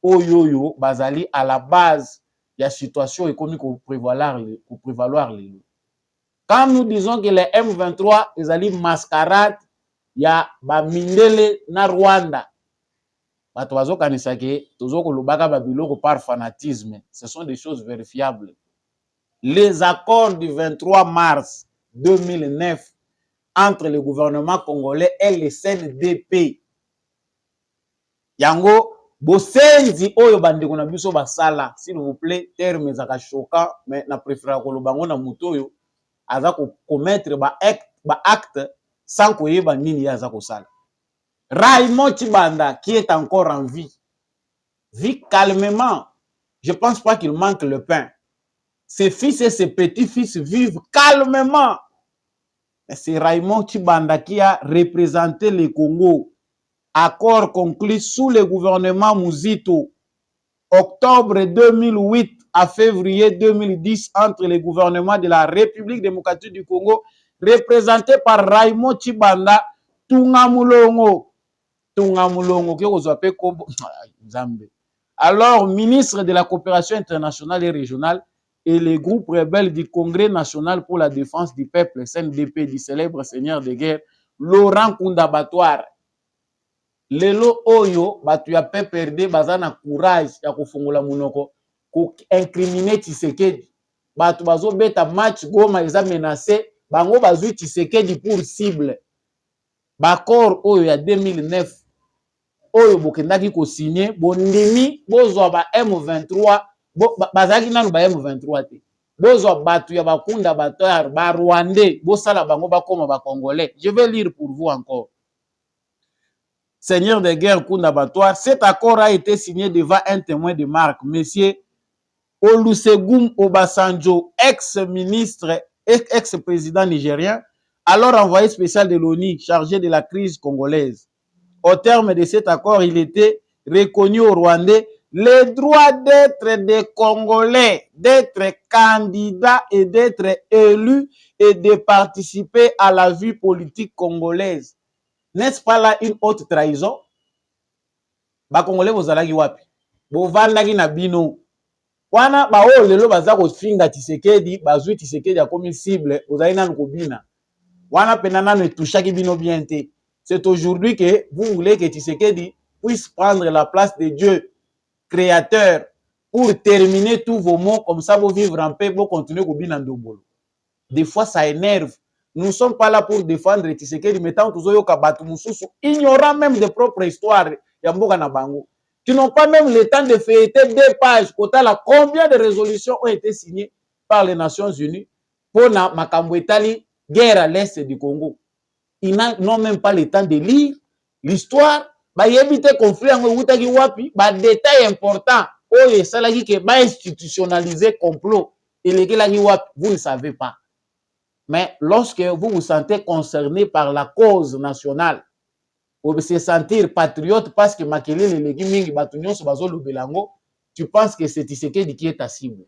oyoyo bazali à la base la situation économique pour prévaloir les lots. Quand nous disons que les M23 ils allaient mascarade ya ba mindele na Rwanda, bato bazo kanisa ke tozo ko lobaka ba biloko par fanatisme, ce sont des choses vérifiables. Les accords du 23 mars 2009 entre le gouvernement congolais et le CNDP yango bosenzi oyo bandeko na biso basala, s'il vous plaît, terme ezaka choquant, mais na préférer kolobango na muto oyo aza ko commettre ba acte sans koyeba nini aza ko sala. Raymond Tshibanda qui est encore en vie vit calmement. Je pense pas qu'il manque le pain. Ses fils et ses petits-fils vivent calmement. C'est Raymond Tshibanda qui a représenté le Congo. Accord conclu sous le gouvernement Muzito, octobre 2008 à février 2010 entre le gouvernement de la République démocratique du Congo, représenté par Raymond Tshibanda, Tungamulongo, alors ministre de la coopération internationale et régionale, et les groupes rebelles du Congrès national pour la défense du peuple, CNDP, du célèbre seigneur de guerre, Laurent Kunda Batware. Lelo oyo batu ya PPRD baza na courage ya kofungola munoko ko incriminer Tshisekedi. Batu bazo beta match Goma eza menacé, bango bazui Tshisekedi pour cible. Bakor oyo ya 2009 oyo bokendaki ko signer bondimi bozwa ba M23 bazaki nanu ba M23 te. Bozwa batu ya bakunda Batware ba Rwandais bosala bango bakoma ba Congolais. Je vais lire pour vous encore. seigneur de guerre Kunda Batwa, cet accord a été signé devant un témoin de marque, monsieur Olusegun Obasanjo, ex-ministre, ex-président nigérien, alors envoyé spécial de l'ONU chargé de la crise congolaise. Au terme de cet accord, il était reconnu aux Rwandais le droit d'être des Congolais, d'être candidats et d'être élus et de participer à la vie politique congolaise. N'est-ce pas là une haute trahison? Ba Congolais bozalaki wapi? Bovandaki na bino. Wana ba o lelo baza ko finga Tshisekedi, bazui Tshisekedi a comme cible, bozali nanu kobina. Wana penana ne touchaki bino bien te. C'est aujourd'hui que vous voulez que Tshisekedi puisse prendre la place de Dieu créateur pour terminer tous vos mots, comme ça vous vivre en paix, vous continuer kobina ndombolo. Des fois ça énerve. Nous ne sommes pas là pour défendre Tshisekedi, mais tant que batu mususu, ignorant même des propres histoires, yamboka na bango, qui n'ont pas même le temps de feuilleter 2 pages. Combien de résolutions ont été signées par les Nations Unies pour na makambo etali guerre à l'est du Congo? Ils n'ont même pas le temps de lire l'histoire. Ba yebite conflit en wutaki wapi, ba détail important. Oye salaki ke ba institutionnaliser complot. Et les wapi, vous ne savez pas. Mais lorsque vous vous sentez concerné par la cause nationale, vous vous sentir patriote parce que Makelele legi mingi batu nyonso bazolo belango, tu penses que c'est Tshisekedi qui est ta cible.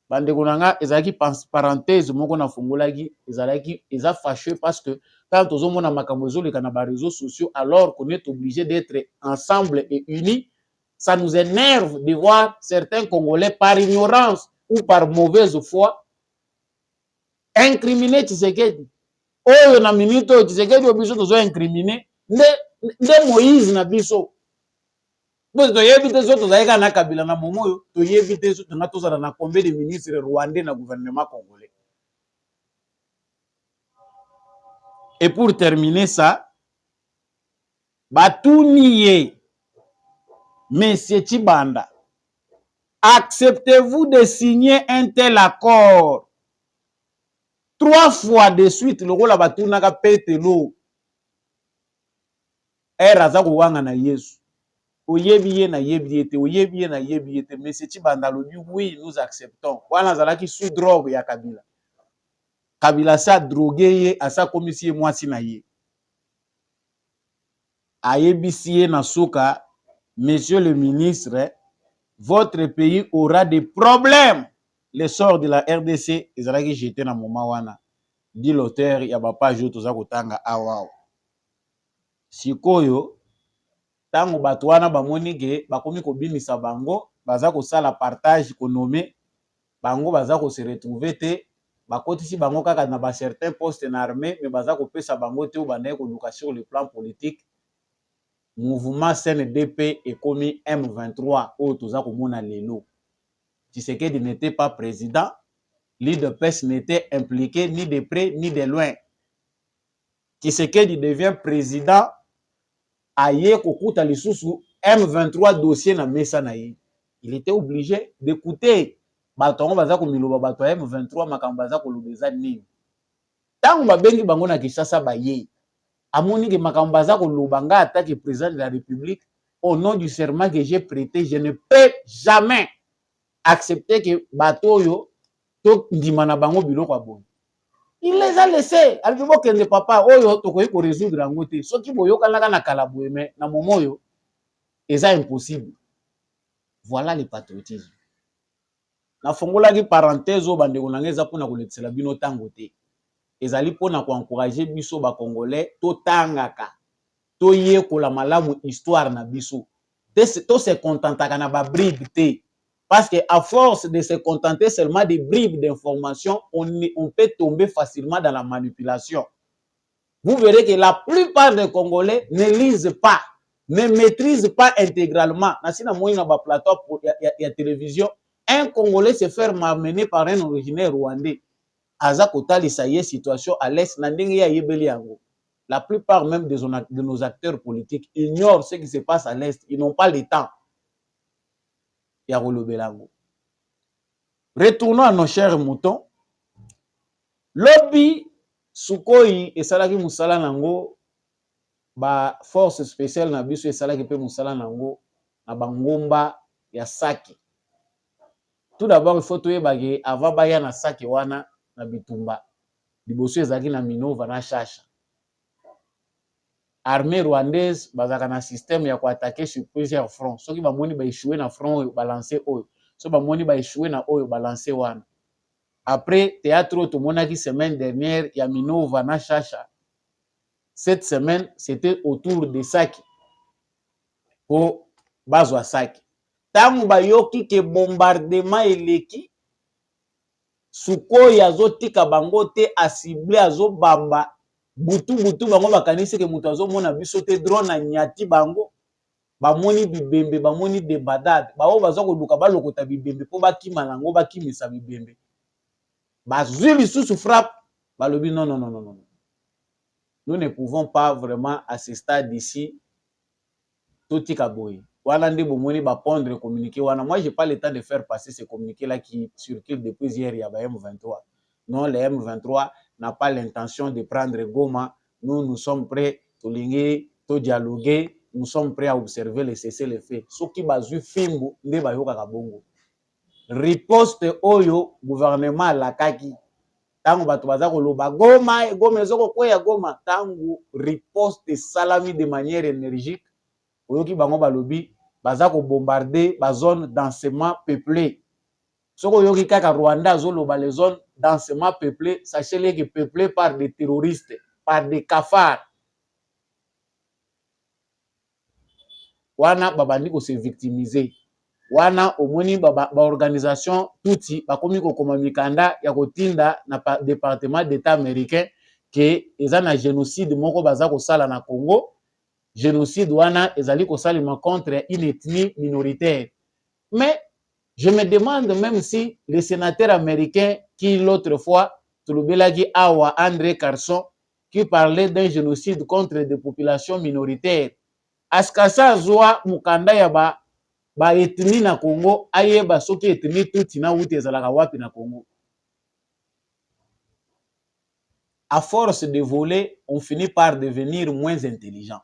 Bande konanga ezalaki parenthèse moko na fungolaki ezalaki eza fâcheux parce que quand ozomona makambo ezoleka na ba réseaux sociaux alors qu'on est obligé d'être ensemble et unis, ça nous énerve de voir certains Congolais par ignorance ou par mauvaise foi incriminer Tshisekedi. Oyo na minute Tshisekedi obiso tozo incriminer nde Moïse na biso. Parce que toyebi te so tozalika na Kabila na Momoyo, toyebi te so tonga tozala na combien de ministres rwandais na gouvernement congolais. Et pour terminer ça, Batuniye, Monsieur Chibanda, acceptez-vous de signer un tel accord? 3 fois de suite, le rôle Batunaka petelo. Raza kuwanga na Yesu. Oyebiye na yebiete, oyebiye na yebiete, Monsieur Chibanda lobi, oui, nous acceptons. Wana zalaki sous drogue ya Kabila. Kabila sa drogué ye, asa komisi mwasi na ye. Ayebisiye na soka, Monsieur le ministre, votre pays aura des problèmes. Le sort de la RDC, ezalaki jeté na moma wana. Dit l'auteur, ya ba page toza kotanga awa. Sikoyo, tango bato wana bamoni ke bakomi kobimisa bango, baza kosala partage konome, bango baza ko se retrouver te, bakotisi bango kaka na ba certains postes na armée, mais baza kopesa bango te obanaye koluka sur le plan politique. Mouvement CNDP et komi M23 oyo toza komona lelo. Tshisekedi n'était pas président, l'UDPS n'était impliqué ni de près ni de loin. Tshisekedi devient président, aye kokuta lisusu M23 dossier na mesa na ye. Il était obligé d'écouter batongo baza komiloba bato M23 makambo baza kolobeza nini. Tango babengi bango na Kinshasa baye. Amoni ke makambo baza koloba nga attaque président de la République au nom du serment que j'ai prêté, je ne peux jamais accepter que bato yo to ndimana bango biloko aboni. Il les a laissés. Albibo kende papa oyo tokoyi ko résoudre yango te. Soki boyoka na kalabwe mais na momoyo eza impossible. Voilà le patriotisme. Na fongola ki parenthèse o bande konanga eza pona koletsela bino tango te. Ezali pona ko encourager biso ba congolais to tangaka. To yekola malamu histoire na biso. To se contentaka na ba bribe te. Parce qu'à force de se contenter seulement des bribes d'informations, on peut tomber facilement dans la manipulation. Vous verrez que la plupart des Congolais ne lisent pas, ne maîtrisent pas intégralement. Dans la plateau de télévision, un Congolais se fait m'amener par un originaire rwandais. Azakotali, ça y est, situation à l'Est. La plupart même de nos acteurs politiques ignorent ce qui se passe à l'Est. Ils n'ont pas le temps. Retournons à nos chers moutons. Lobby Sukoyi et Salaki Moussala Nango ba force spéciale na biso esalaki mpe mosala nango na bangomba ya Sake. Tout d'abord il faut toyeba ke avant baya na Sake wana na bitumba liboso ezalaki na Minova na Shasha. Armée rwandaise bazaka na système ya koattaquer sur plusieurs fronts. Soki bamoni ba échouer na front oyo balancer oyo, so bamoni ba échouer na oyo balancer wana. Après théâtre tomonaki semaine dernière ya Minova na Shasha. Cette semaine c'était autour de Sake. Po bazwa Sake. Tangu bayoki ke bombardement eleki Sukoyi azotika bango te asible azobamba butu bango bakanisi ke mutu azomona biso te drone na nyati bango bamoni bibembe bamoni de badade bao baza koluka balokota bibembe po bakima nango bakimisa bibembe bazwi lisusu frappe balobi non. Nous ne pouvons pas vraiment à ce stade ici totika boye wana nde bomoni ba pondre communiqué wana. Moi j'ai pas le temps de faire passer ce communiqué là qui circule depuis hier ya ba M23. Non, le M23 n'a pas l'intention de prendre Goma. Nous sommes prêts to dialoguer, nous sommes prêts à observer le cessez-le-feu. Soki bazui fimbu nde bayoka kabongo. Riposte oyo gouvernement lakaki. Tangu bato baza koloba Goma ezoko kweya Goma, tangu riposte salami de manière énergique. Oyoki bango balobi baza ko bombarder ba zone densément peuplée. Soko yoki kaka Rwanda zoloba les zones densément peuplées, sachez-les que peuplées par des terroristes, par des cafards. Wana babandi ko se victimiser. Wana omoni ba organisation touti bakomi ko koma mikanda ya kotinda na département d'état américain que eza na génocide moko baza ko sala na Congo. Génocide wana ezali ko salima contre une ethnie minoritaire. Mais je me demande même si les sénateurs américains qui l'autre fois Tulubelagi Awa André Carson qui parlait d'un génocide contre des populations minoritaires. Askasa zoa mukanda ya ba ethnie na Congo ayeba soki ethnie tuti na uti ezalaka wapi na Congo. À force de voler, on finit par devenir moins intelligent.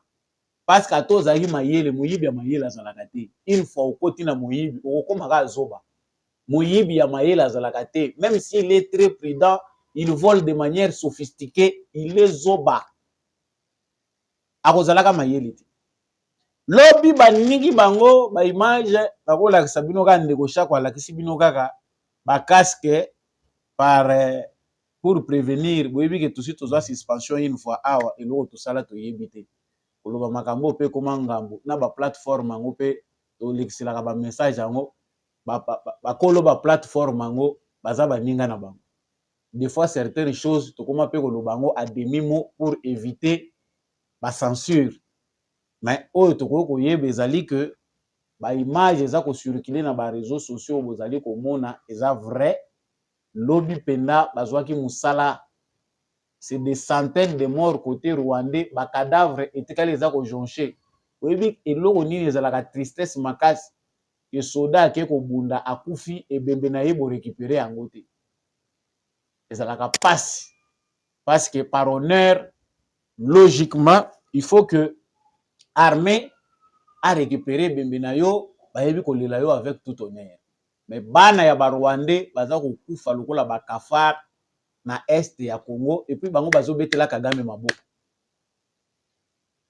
Parce que tozali mayele moyibi ya mayele azalaka te. Une fois okoti na moyibi okomaka zoba. Moyibi ya mayele azalaka te. Même s'il est très prudent, il vole de manière sophistiquée, il est zoba. Akozalaka mayele te. Lobi baningi bango ba image bakola kisabino ka ndeko shakwa la kisibino kaka ba casque par pour prévenir boyebi ke tusi tozwa suspension une fois awa eloko tosala toyebite. Koloba makambo pe koma ngambo na ba plateforme ngo pe to lexiselaka ba message ngo ba kolo ba plateforme ngo baza baninga na bango. Des fois certaines choses to koma pe koloba ngo à demi mot pour éviter ba censure. Mais oyo to ko yeba ezali que ba image eza ko circuler na ba réseaux sociaux bozali ko mona eza vrai. Lobi penda bazwaki musala. C'est des centaines de morts côté rwandais, ba cadavre etikali eza ko joncher. Oyebi eloko nini ezalaka tristesse makasi ke soda ke ko bunda akufi ebembe na ye bo récupérer yango te. Ezalaka passe parce que par honneur logiquement il faut que armée a récupéré bembe na yo bayebi ko lela yo avec tout honneur. Mais bana ya ba rwandais baza ko kufa lokola ba kafar na est ya Congo et puis bango bazo betela Kagame maboko.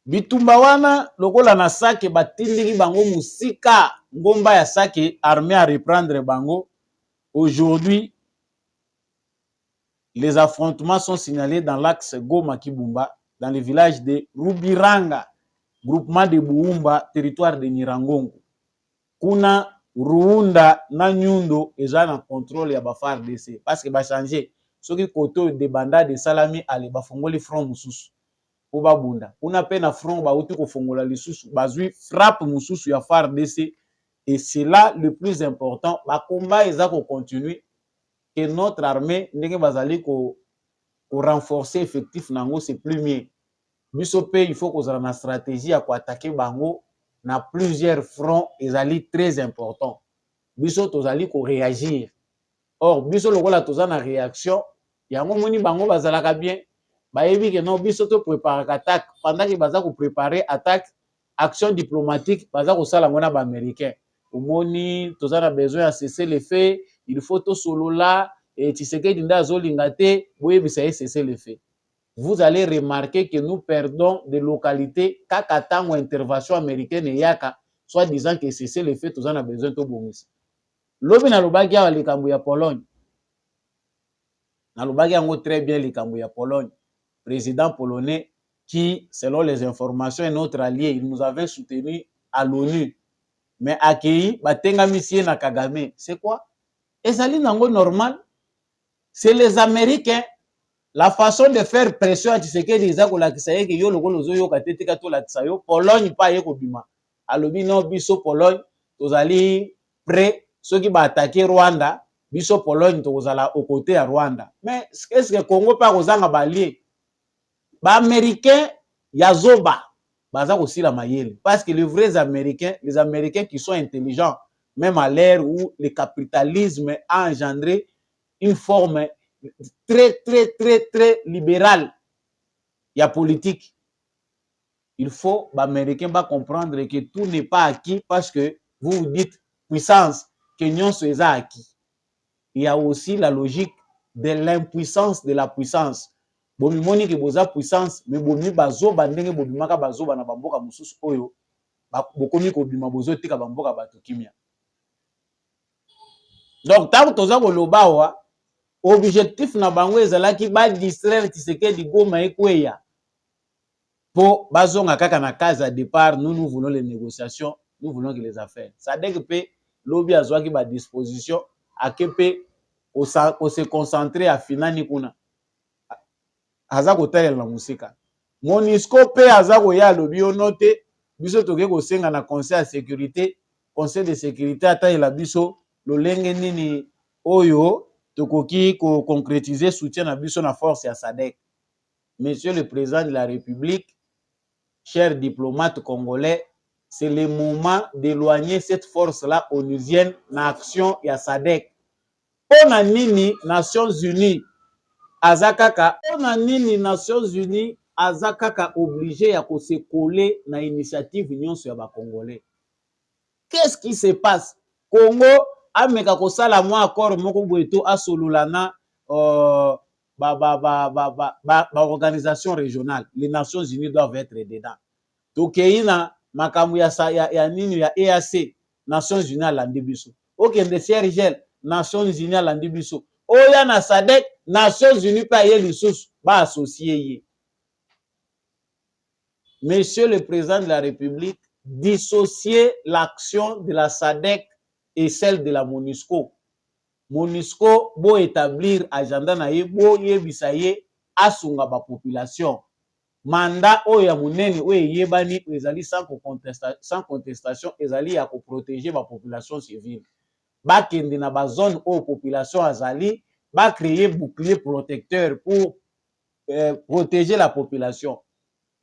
Bitumba wana lokola na Sake batindiki bango musika ngomba ya Sake armée à reprendre bango. Aujourd'hui les affrontements sont signalés dans l'axe Goma Kibumba dans le village de Rubiranga, groupement de Buumba, territoire de Nirangongo. Kuna Ruunda na Nyundo eza na contrôle ya ba FARDC parce que ba changer soki koto de banda de salami ale bafongoli front mususu po babunda kuna pe na front ba uti ko fongola lisusu bazui frappe mususu ya FARDC et c'est là le plus important ba combat eza ko continuer que notre armée ndenge bazali ko renforcer effectif nango c'est plus mieux biso pe il faut ko zala na stratégie ya ko attaquer bango na plusieurs fronts ezali très important biso tozali ko réagir. Or biso lokola toza na réaction yango moni bango bazalaka bien bayebi ke non biso to préparer attaque pendant que baza ko préparer attaque action diplomatique baza ko sala ngona ba américain omoni tozana besoin ya cesser le feu il faut to solo là et Tshisekedi nda azolinga te boyebisa ye cesser le feu. Vous allez remarquer que nous perdons des localités kaka tango intervention américaine yaka soit disant que cesser le feu tozana besoin to bongisa lobi na lobaki ya likambo ya Pologne na lobaki yango très bien likambo ya Pologne président polonais qui selon les informations est notre allié il nous avait soutenu à l'ONU mais accueilli batenga misie na Kagame c'est quoi ezali nango normal c'est les Américains la façon de faire pression à Tshisekedi eza kolakisa ye ke yo lokolo ozoyoka te tika tolakisa yo Pologne pa ye kobima alobi no biso Pologne tozali prêt soki baattaquer Rwanda biso Pologne tokozala au côté ya Rwanda mais est-ce que Congo pa kozanga balie ba américains ya zoba baza kosila mayele parce que les vrais américains les américains qui sont intelligents même à l'ère où le capitalisme a engendré une forme très libérale ya politique il faut ba américain ba comprendre que tout n'est pas acquis parce que vous dites puissance que nyonso eza acquis. Il y a aussi la logique de l'impuissance de la puissance. Bomi moni ke boza puissance mais bomi bazo bandenge bomi maka bazo bana bamboka mususu oyo bokomi ko bima bozo tika bamboka bato kimia. Donc tant toza ko lobawa objectif na bango ezalaki ba distraire Tshisekedi Goma ekweya po bazonga kaka na case à départ nous voulons les négociations nous voulons que les affaires ça dès que pe lobby azwaki ba disposition akepe on se concentrer à finani kuna aza kotalela na musika MONUSCO pe aza koya lobby onote biso toke ko senga na conseil de sécurité atalela biso lolenge nini oyo tokoki ko concrétiser soutien na biso na force ya SADC. Monsieur le président de la République, chers diplomates congolais, c'est le moment d'éloigner cette force-là onusienne na action ya SADC. Pona nini Nations Unies azakaka, pona nini Nations Unies azakaka obligé ya ko se coller na initiative nyonso ya ba Congolais. Qu'est-ce qui se passe? Congo ameka kosala mwa accord moko boeto asololana organisation régionale. Les Nations Unies doivent être dedans. Tokeina makambu ya nini ya EAC Nations Unies alandi biso. Okende Sergel Nations Unies alandi biso. Oya na SADC Nations Unies pa ye lisusu ba associé ye. Monsieur le président de la République, dissocier l'action de la SADC et celle de la MONUSCO. MONUSCO bo établir agenda na ye bo yebisa ye asunga ba population. Mandat oya munene oye yebani ezali sans contestation ezali ya ko protéger ba population civile. Ba kende na ba zone o population azali ba créer bouclier protecteur pour protéger la population.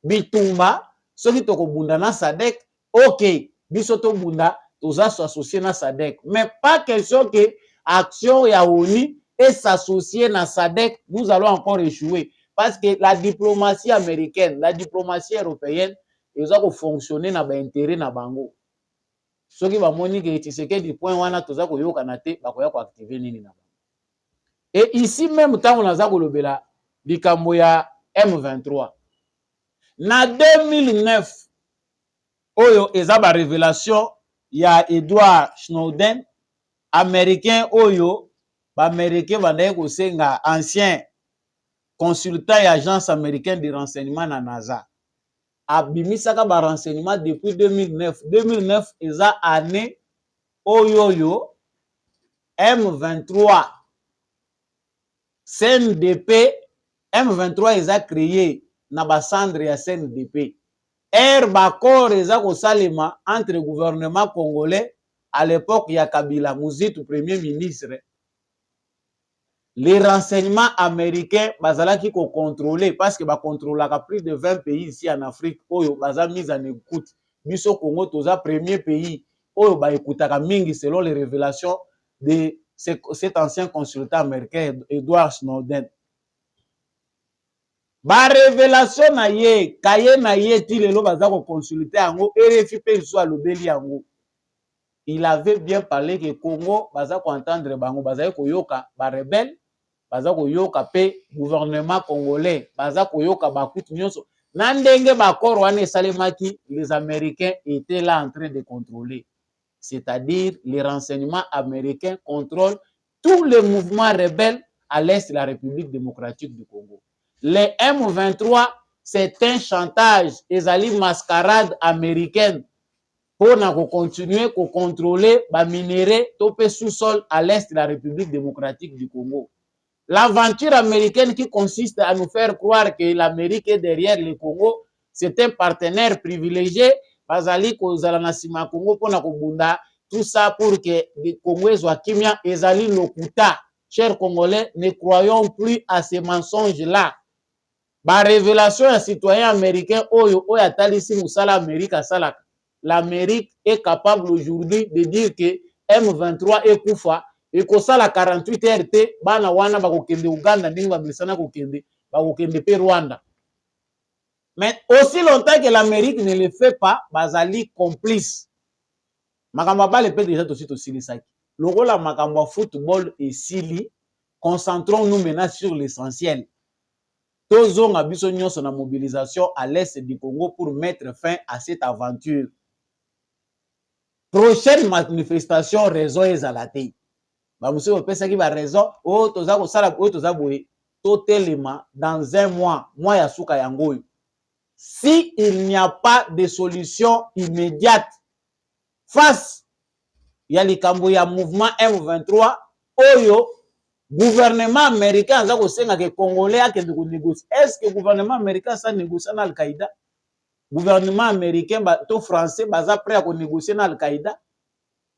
Bitumba soki toko bunda na SADC, OK, biso to bunda toza associé na SADC, mais pas question que action ya ONU et s'associer na SADC, nous allons encore échouer parce que la diplomatie américaine, la diplomatie européenne, ils ont fonctionné na ba intérêt na bango. Soki ba moni ke Tshisekedi point wana toza ko yoka na te ba ko ya ko activer nini na bango. Et ici même tant on a ko lobela likambo ya M23. Na 2009 oyo eza ba révélation ya Edward Snowden américain oyo ba américain bandaye ko senga ancien consultant et agence américaine de renseignement na NASA abimisaka ba renseignement depuis 2009 eza année oyo M23 CNDP M23 eza créé na basandre ya CNDP. Bakor eza kosalema entre gouvernement congolais à l'époque ya Kabila Muzitu premier ministre. Les renseignements américains bazalaki ko contrôler parce que ba contrôlaka plus de 20 pays ici en Afrique oyo baza mise en écoute. Biso Congo toza premier pays oyo ba écoutaka mingi selon les révélations de cet ancien consultant américain Edward Snowden. ba révélation na ye kaye na ye ti lelo baza ko consulter yango RFI pe so alobeli yango. Il avait bien parlé que Congo baza ko entendre bango baza ko yoka ba rebelle baza ko yoka pe gouvernement congolais baza ko yoka ba kutu nyonso na ndenge ba kor wana esalemaki les Américains étaient là en train de contrôler. C'est-à-dire les renseignements américains contrôlent tous les mouvements rebelles à l'est de la République démocratique du Congo. Les M23, c'est un chantage, ezali mascarade américaine pour continuer à contrôler les minéraux topé sous-sol à l'est de la République démocratique du Congo. L'aventure américaine qui consiste à nous faire croire que l'Amérique est derrière le Congo, c'est un partenaire privilégié, bazali kozala na sima Congo pona kobunda, tout ça pour que les Congolais soient kimia ezali lokuta. Chers Congolais, ne croyons plus à ces mensonges-là. Ba révélation à citoyens américains oyo atalisi musala Amérique salaka. L'Amérique est capable aujourd'hui de dire que M23 est koufa et que ça la 48 RT bana wana bakokende Uganda ndingo bamisana kokende bakokende pe Rwanda. Mais aussi longtemps que l'Amérique ne le fait pas, bazali complice. Makamba ba le peut déjà tout sili saki. Le rôle à makamba football et sili, concentrons-nous maintenant sur l'essentiel. Tozonga biso nyonso na mobilisation à l'est du Congo pour mettre fin à cette aventure. Prochaine manifestation raison ezalate. Ba monsieur opesa ki ba raison o toza ko sala o toza boye totelema dans un mois ya suka yango. Si il n'y a pas de solution immédiate face ya likambo ya mouvement M23 oyo gouvernement américain za ko senga ke congolais akende ko négocier. Est-ce que gouvernement américain ça négocier na Al-Qaïda? Gouvernement américain to français baza prêt à négocier na Al-Qaïda?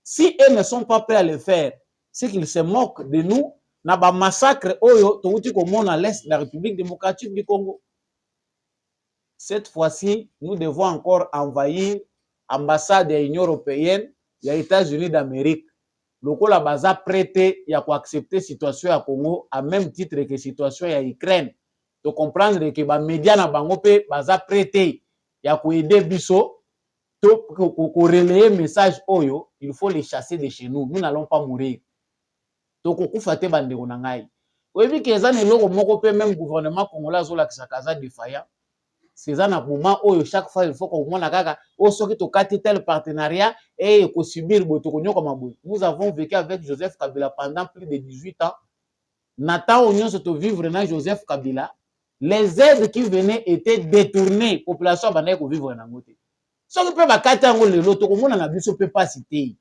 Si eux ne sont pas prêts à le faire, c'est qu'ils se moquent de nous na ba massacre oyo touti ko mona l'est de la République démocratique du Congo. Cette fois-ci, nous devons encore envahir l'ambassade de l'Union européenne et des États-Unis d'Amérique. Lokola baza prêté ya ko accepter situation ya Congo à même titre que situation ya Ukraine. To comprendre que ba média na bango pe baza prêté ya ko aider biso to ko relayer message oyo, il faut les chasser de chez nous. Nous n'allons pas mourir. To ko kufa te bandeko na ngai. Oyebi ke eza neloko moko pe même gouvernement congolais zo la kisakaza défaillant. C'est ça na moment oyo chaque fois il faut qu'on mona kaka o soki to kati tel partenariat et ko subir boto ko nyoko maboy. Nous avons vécu avec Joseph Kabila pendant plus de 18 ans. Nathan Onyon se to vivre na Joseph Kabila, les aides qui venaient étaient détournées, population banaye ko vivre na ngote. Soki pe ba kati ngo lelo to ko mona na biso pe pas cité.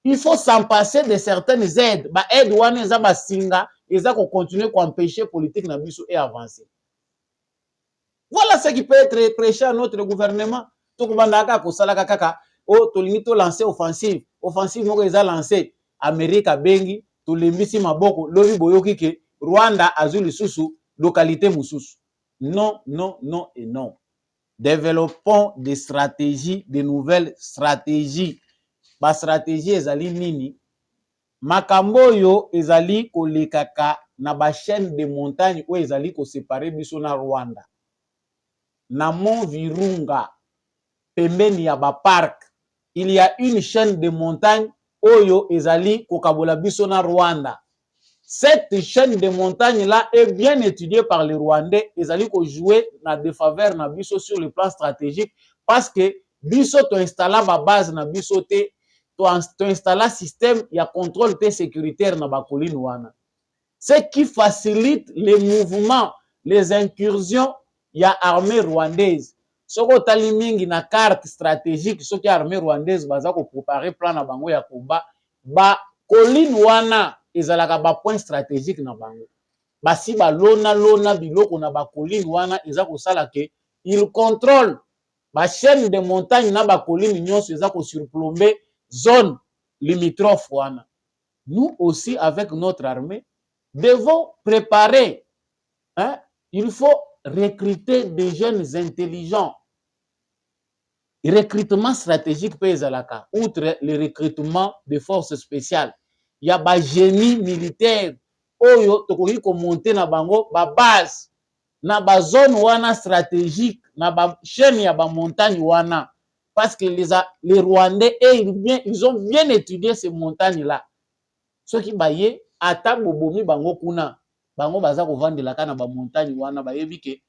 Il faut s'en passer de certaines aides. Ba aide wana eza ba singa, eza ko continuer ko empêcher politique na biso et avancer. Voilà ce qui peut être prêché à notre gouvernement. Tout le monde a dit kaka o tolingi to lancer offensive. Offensive moko eza lancer Amérique bengi to lembisi maboko lobi boyoki ke Rwanda azuli susu localité mususu. Non, non, non et non. Développons des stratégies, de nouvelles stratégies. Ba stratégie ezali nini? Makambo yo ezali kolekaka na ba chaîne de montagne o ezali ko séparer biso na Rwanda. Na Mont Virunga, pembeni ya ba parc, il y a une chaîne de montagnes oyo ezali kokabola biso na Rwanda. Cette chaîne de montagnes là est bien étudiée par les Rwandais, ezali ko jouer na défaveur na biso sur le plan stratégique parce que biso to installa ba base na biso te to installa système ya contrôle te sécuritaire na ba colline wana. Ce qui facilite les mouvements, les incursions ya armée rwandaise. Soko tali mingi na carte stratégique soki armée rwandaise baza ko préparer plan na bango ya combat ba colline wana ezalaka ba point stratégique na bango. Basi ba lona biloko na ba colline wana eza ko sala ke il contrôle ba chaîne de montagne na ba colline nyonso eza ko surplomber zone limitrophe wana. Nous aussi avec notre armée devons préparer il faut recruter des jeunes intelligents. Recrutement stratégique pezalaka. Outre le recrutement des forces spéciales, il y a ba génie militaire. Oyo tokoki ko monter na bango ba base. na ba zone wana stratégique na ba chaîne ya ba montagne wana parce que les Rwandais ils ont bien étudié ces montagnes là ceux qui baye ata bobomi bango kuna bango baza ko vandela kana ba montagne wana bayebi ke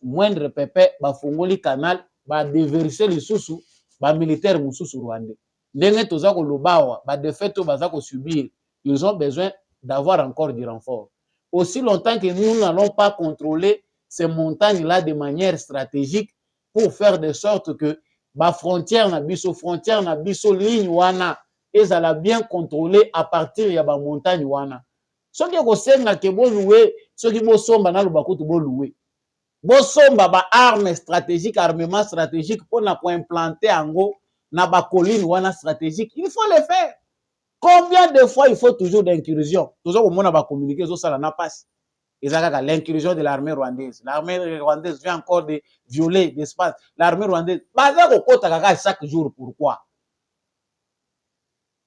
moindre pepe ba fongoli canal ba déverser les sous ba militaire mususu rwandais ndenge toza ko lobawa ba défaite baza ko subir ils ont besoin d'avoir encore du renfort aussi longtemps que nous n'allons pas contrôler ces montagnes là de manière stratégique pour faire de sorte que ba frontière na biso ligne wana ezala bien contrôlé à partir ya ba montagne wana soki ko senga ke bo louer soki bo somba na loba kutu bo louer bo somba ba arme stratégique armement stratégique pour na ko implanter ango na ba colline wana stratégique il faut le faire combien de fois il faut toujours d'incursion toujours au mona ba communiquer zo sala na passe ezaka l'incursion de l'armée rwandaise vient encore de violer l'espace l'armée rwandaise baza ko kota kaka chaque jour pourquoi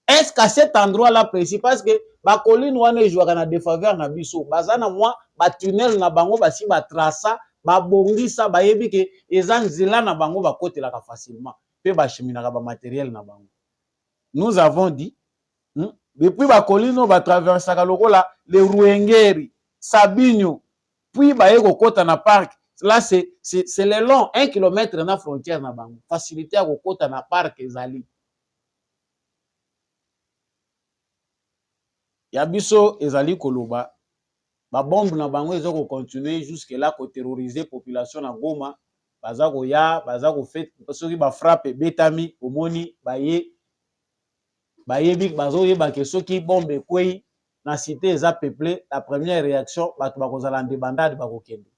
est-ce qu'à cet endroit-là précis parce que ba colline wana jouaka na défaveur na biso bazana moi ba tunnel na bango basi ba traça ba bongisa ba yebi ke eza nzela na bango ba kotelaka facilement pe ba cheminaka ba matériel na bango nous avons dit depuis ba colline ba traversaka lokola le Ruengeri Sabinyo puis ba yeko kota na parc là c'est le long 1 km na frontière na bango facilité ya kokota na parc ezali ya biso ezali koloba ba bombe na bango ezoko continuer jusque là ko terroriser population na Goma baza ko ya baza ko fait soki ba frappe betami omoni bayebi bazo yeba ke soki bombe kwei na cité eza peuplé la première réaction bato bakozala ndebandade bakokende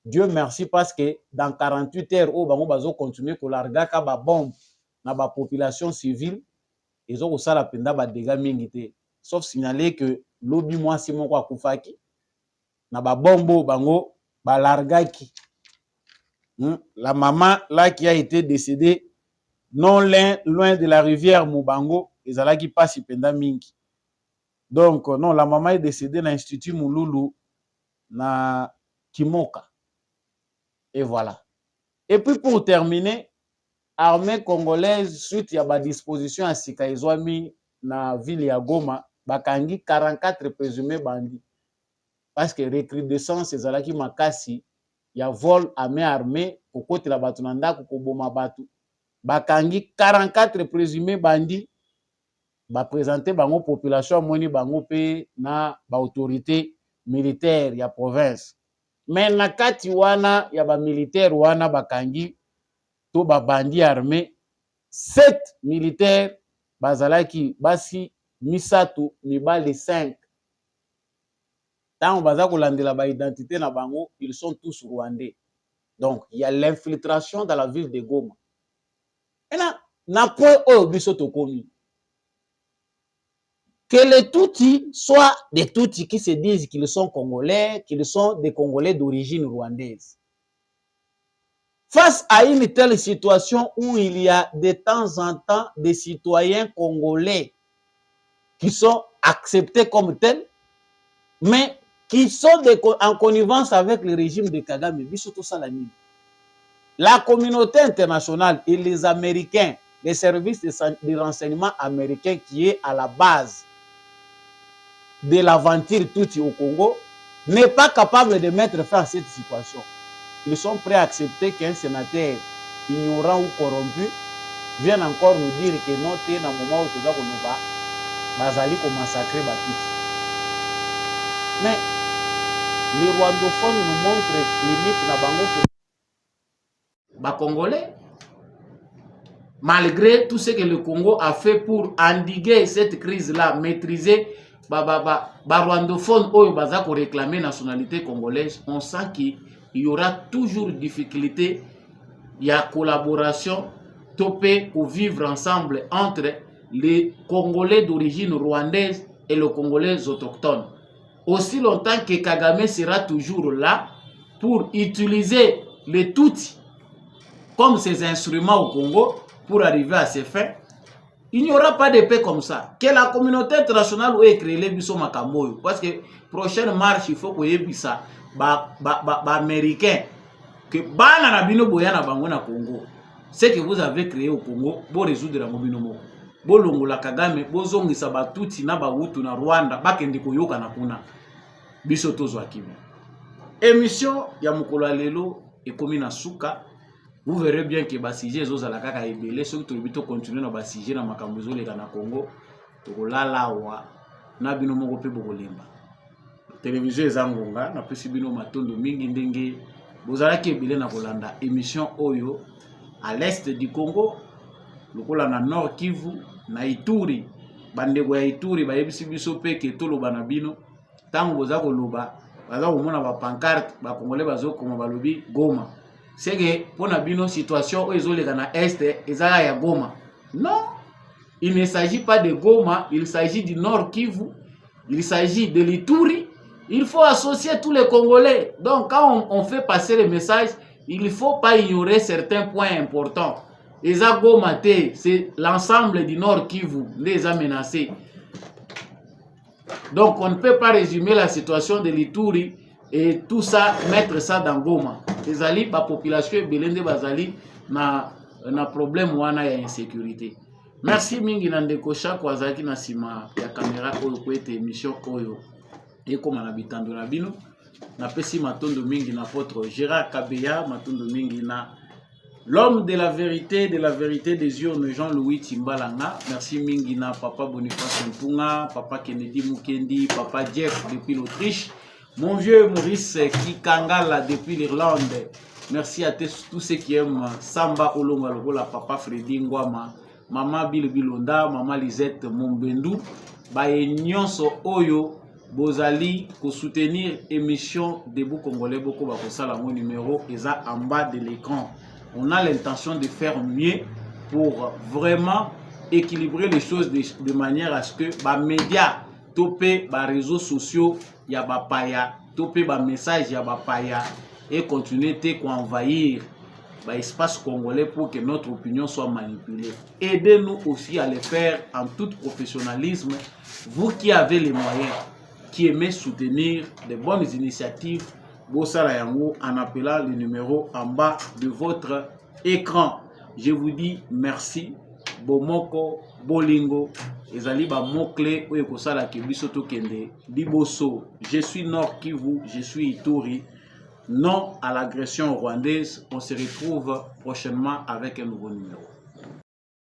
Dieu merci parce que dans 48 heures o bango bazo continuer ko largaka ba bombe na ba population civile ezoko sala penda ba dégâts mingi te sauf signaler que lobi mwasi moko akufaki na ba bombo bango ba largaki la maman là qui a été décédée non loin de la rivière Mubango ezalaki pasi penda mingi donc non la maman est décédée dans l'institut Mululu na Kimoka et voilà et puis pour terminer armée congolaise suite ya ba disposition à sika ezwami na ville ya Goma bakangi 44 présumés bandits parce que recrudescence ezalaki makasi ya vol à main armée kokotela bato na ndako koboma bato bakangi 44 présumés bandits ba présenter bango population moni bango pe na ba autorité militaire ya province mais na kati wana ya ba militaire wana bakangi to ba bandits armés 7 militaires bazalaki basi misato mibali 5 tant baza kolandela ba identité na bango ils sont tous rwandais donc il y a l'infiltration dans la ville de Goma et na point oyo biso tokomi que les Tutsis soient des Tutsis qui se disent qu'ils sont congolais, qu'ils sont des Congolais d'origine rwandaise. Face à une telle situation où il y a de temps en temps des citoyens congolais qui sont acceptés comme tels, mais qui sont en connivence avec le régime de Kagame, la communauté internationale et les Américains, les services de renseignement américains qui est à la base de l'aventure Tutsi au Congo, n'est pas capable de mettre fin à cette situation. Ils sont prêts à accepter qu'un sénateur ignorant ou corrompu vienne encore nous dire que non, t'es dans le moment où tu dois nous battre, bazali ko massacrer Batutsi. Mais les rwandophones nous montrent limite na bango que ba Congolais, malgré tout ce que le Congo a fait pour endiguer cette crise-là, maîtriser rwandophone oyo baza ko réclamer nationalité congolaise, on sent qu'il y aura toujours difficulté, il y a collaboration topé pour vivre ensemble entre les Congolais d'origine rwandaise et les Congolais autochtones. Aussi longtemps que Kagame sera toujours là pour utiliser les Tutsis comme ses instruments au Congo pour arriver à ses fins, Il n'y aura pas de paix comme ça. Que la communauté internationale ait créé les biso makamboyo. Parce que prochaine marche, il faut que y ait ça. Américain. Que bana na bino boya na bango na Congo. Ce que vous avez créé au Congo, bo résoudre la mobino moko. Bo longola Kagame, bo zongisa batuti na bahutu na Rwanda, bakende koyoka na kuna. Biso tozwa kimi. Émission ya mokolo lelo ekomi na suka. Vous verrez bien que basije zo zala kaka ebele soki to bito continuer na basije na makambo zo leka na Congo. To lalawa na bino moko pe bokolemba. Télévision ezangonga na pesi bino matondo mingi ndenge bozalaki ebele na kolanda émission oyo à l'est du Congo, lokola na Nord Kivu, na Ituri, bandeko ya Ituri bayebisi biso pe ke toloba na bino tango boza koloba baza komona ba pancarte ba congolais bazo koma balobi Goma. C'est que pour na bino situation oyo ezoleka na est ezala ya Goma. Non, il ne s'agit pas de Goma, il s'agit du Nord Kivu, il s'agit de l'Ituri. Il faut associer tous les Congolais. Donc quand on fait passer le message, il ne faut pas ignorer certains points importants. Eza Goma te, c'est l'ensemble du Nord Kivu, les a menacés. Donc on ne peut pas résumer la situation de l'Ituri et tout ça, mettre ça dans Goma. Ezali, la population belende bazali na problème wana ya insécurité. Merci mingi nandeko chaque wazaki na sima ya caméra oyo kwete émission oyo. Et comme on habite dans la bino, na pesi matondo mingi na votre Gérard Kabeya, matondo mingi na l'homme de la vérité des urnes, Jean-Louis Timbalanga. Merci mingi na papa Boniface Mpunga, papa Kennedy Mukendi, papa Jeff depuis l'Autriche, mon vieux Maurice Kikangala depuis l'Irlande. Merci à tous ceux qui aiment Samba Olonga Lobola, papa Freddy Ngwama, maman Bilonda, maman Lisette Mombendu, baye nyonso oyo Bozali pour soutenir émission Debout Congolais beaucoup va ça mon numéro est en bas de l'écran. On a l'intention de faire mieux pour vraiment équilibrer les choses de manière à ce que les médias, les réseaux sociaux, il y a des paya, les messages, il y a des paya et continuer à envahir l'espace congolais pour que notre opinion soit manipulée. Aidez-nous aussi à le faire en tout professionnalisme, vous qui avez les moyens, qui aimait soutenir des bonnes initiatives, Bossala Yango, en appelant le numéro en bas de votre écran. Je vous dis merci. Bomoko, Bolingo, ezali ba mot-clé oyo kosala ke biso tokende liboso. Je suis Nord Kivu, je suis Ituri. Non à l'agression rwandaise. On se retrouve prochainement avec un nouveau numéro.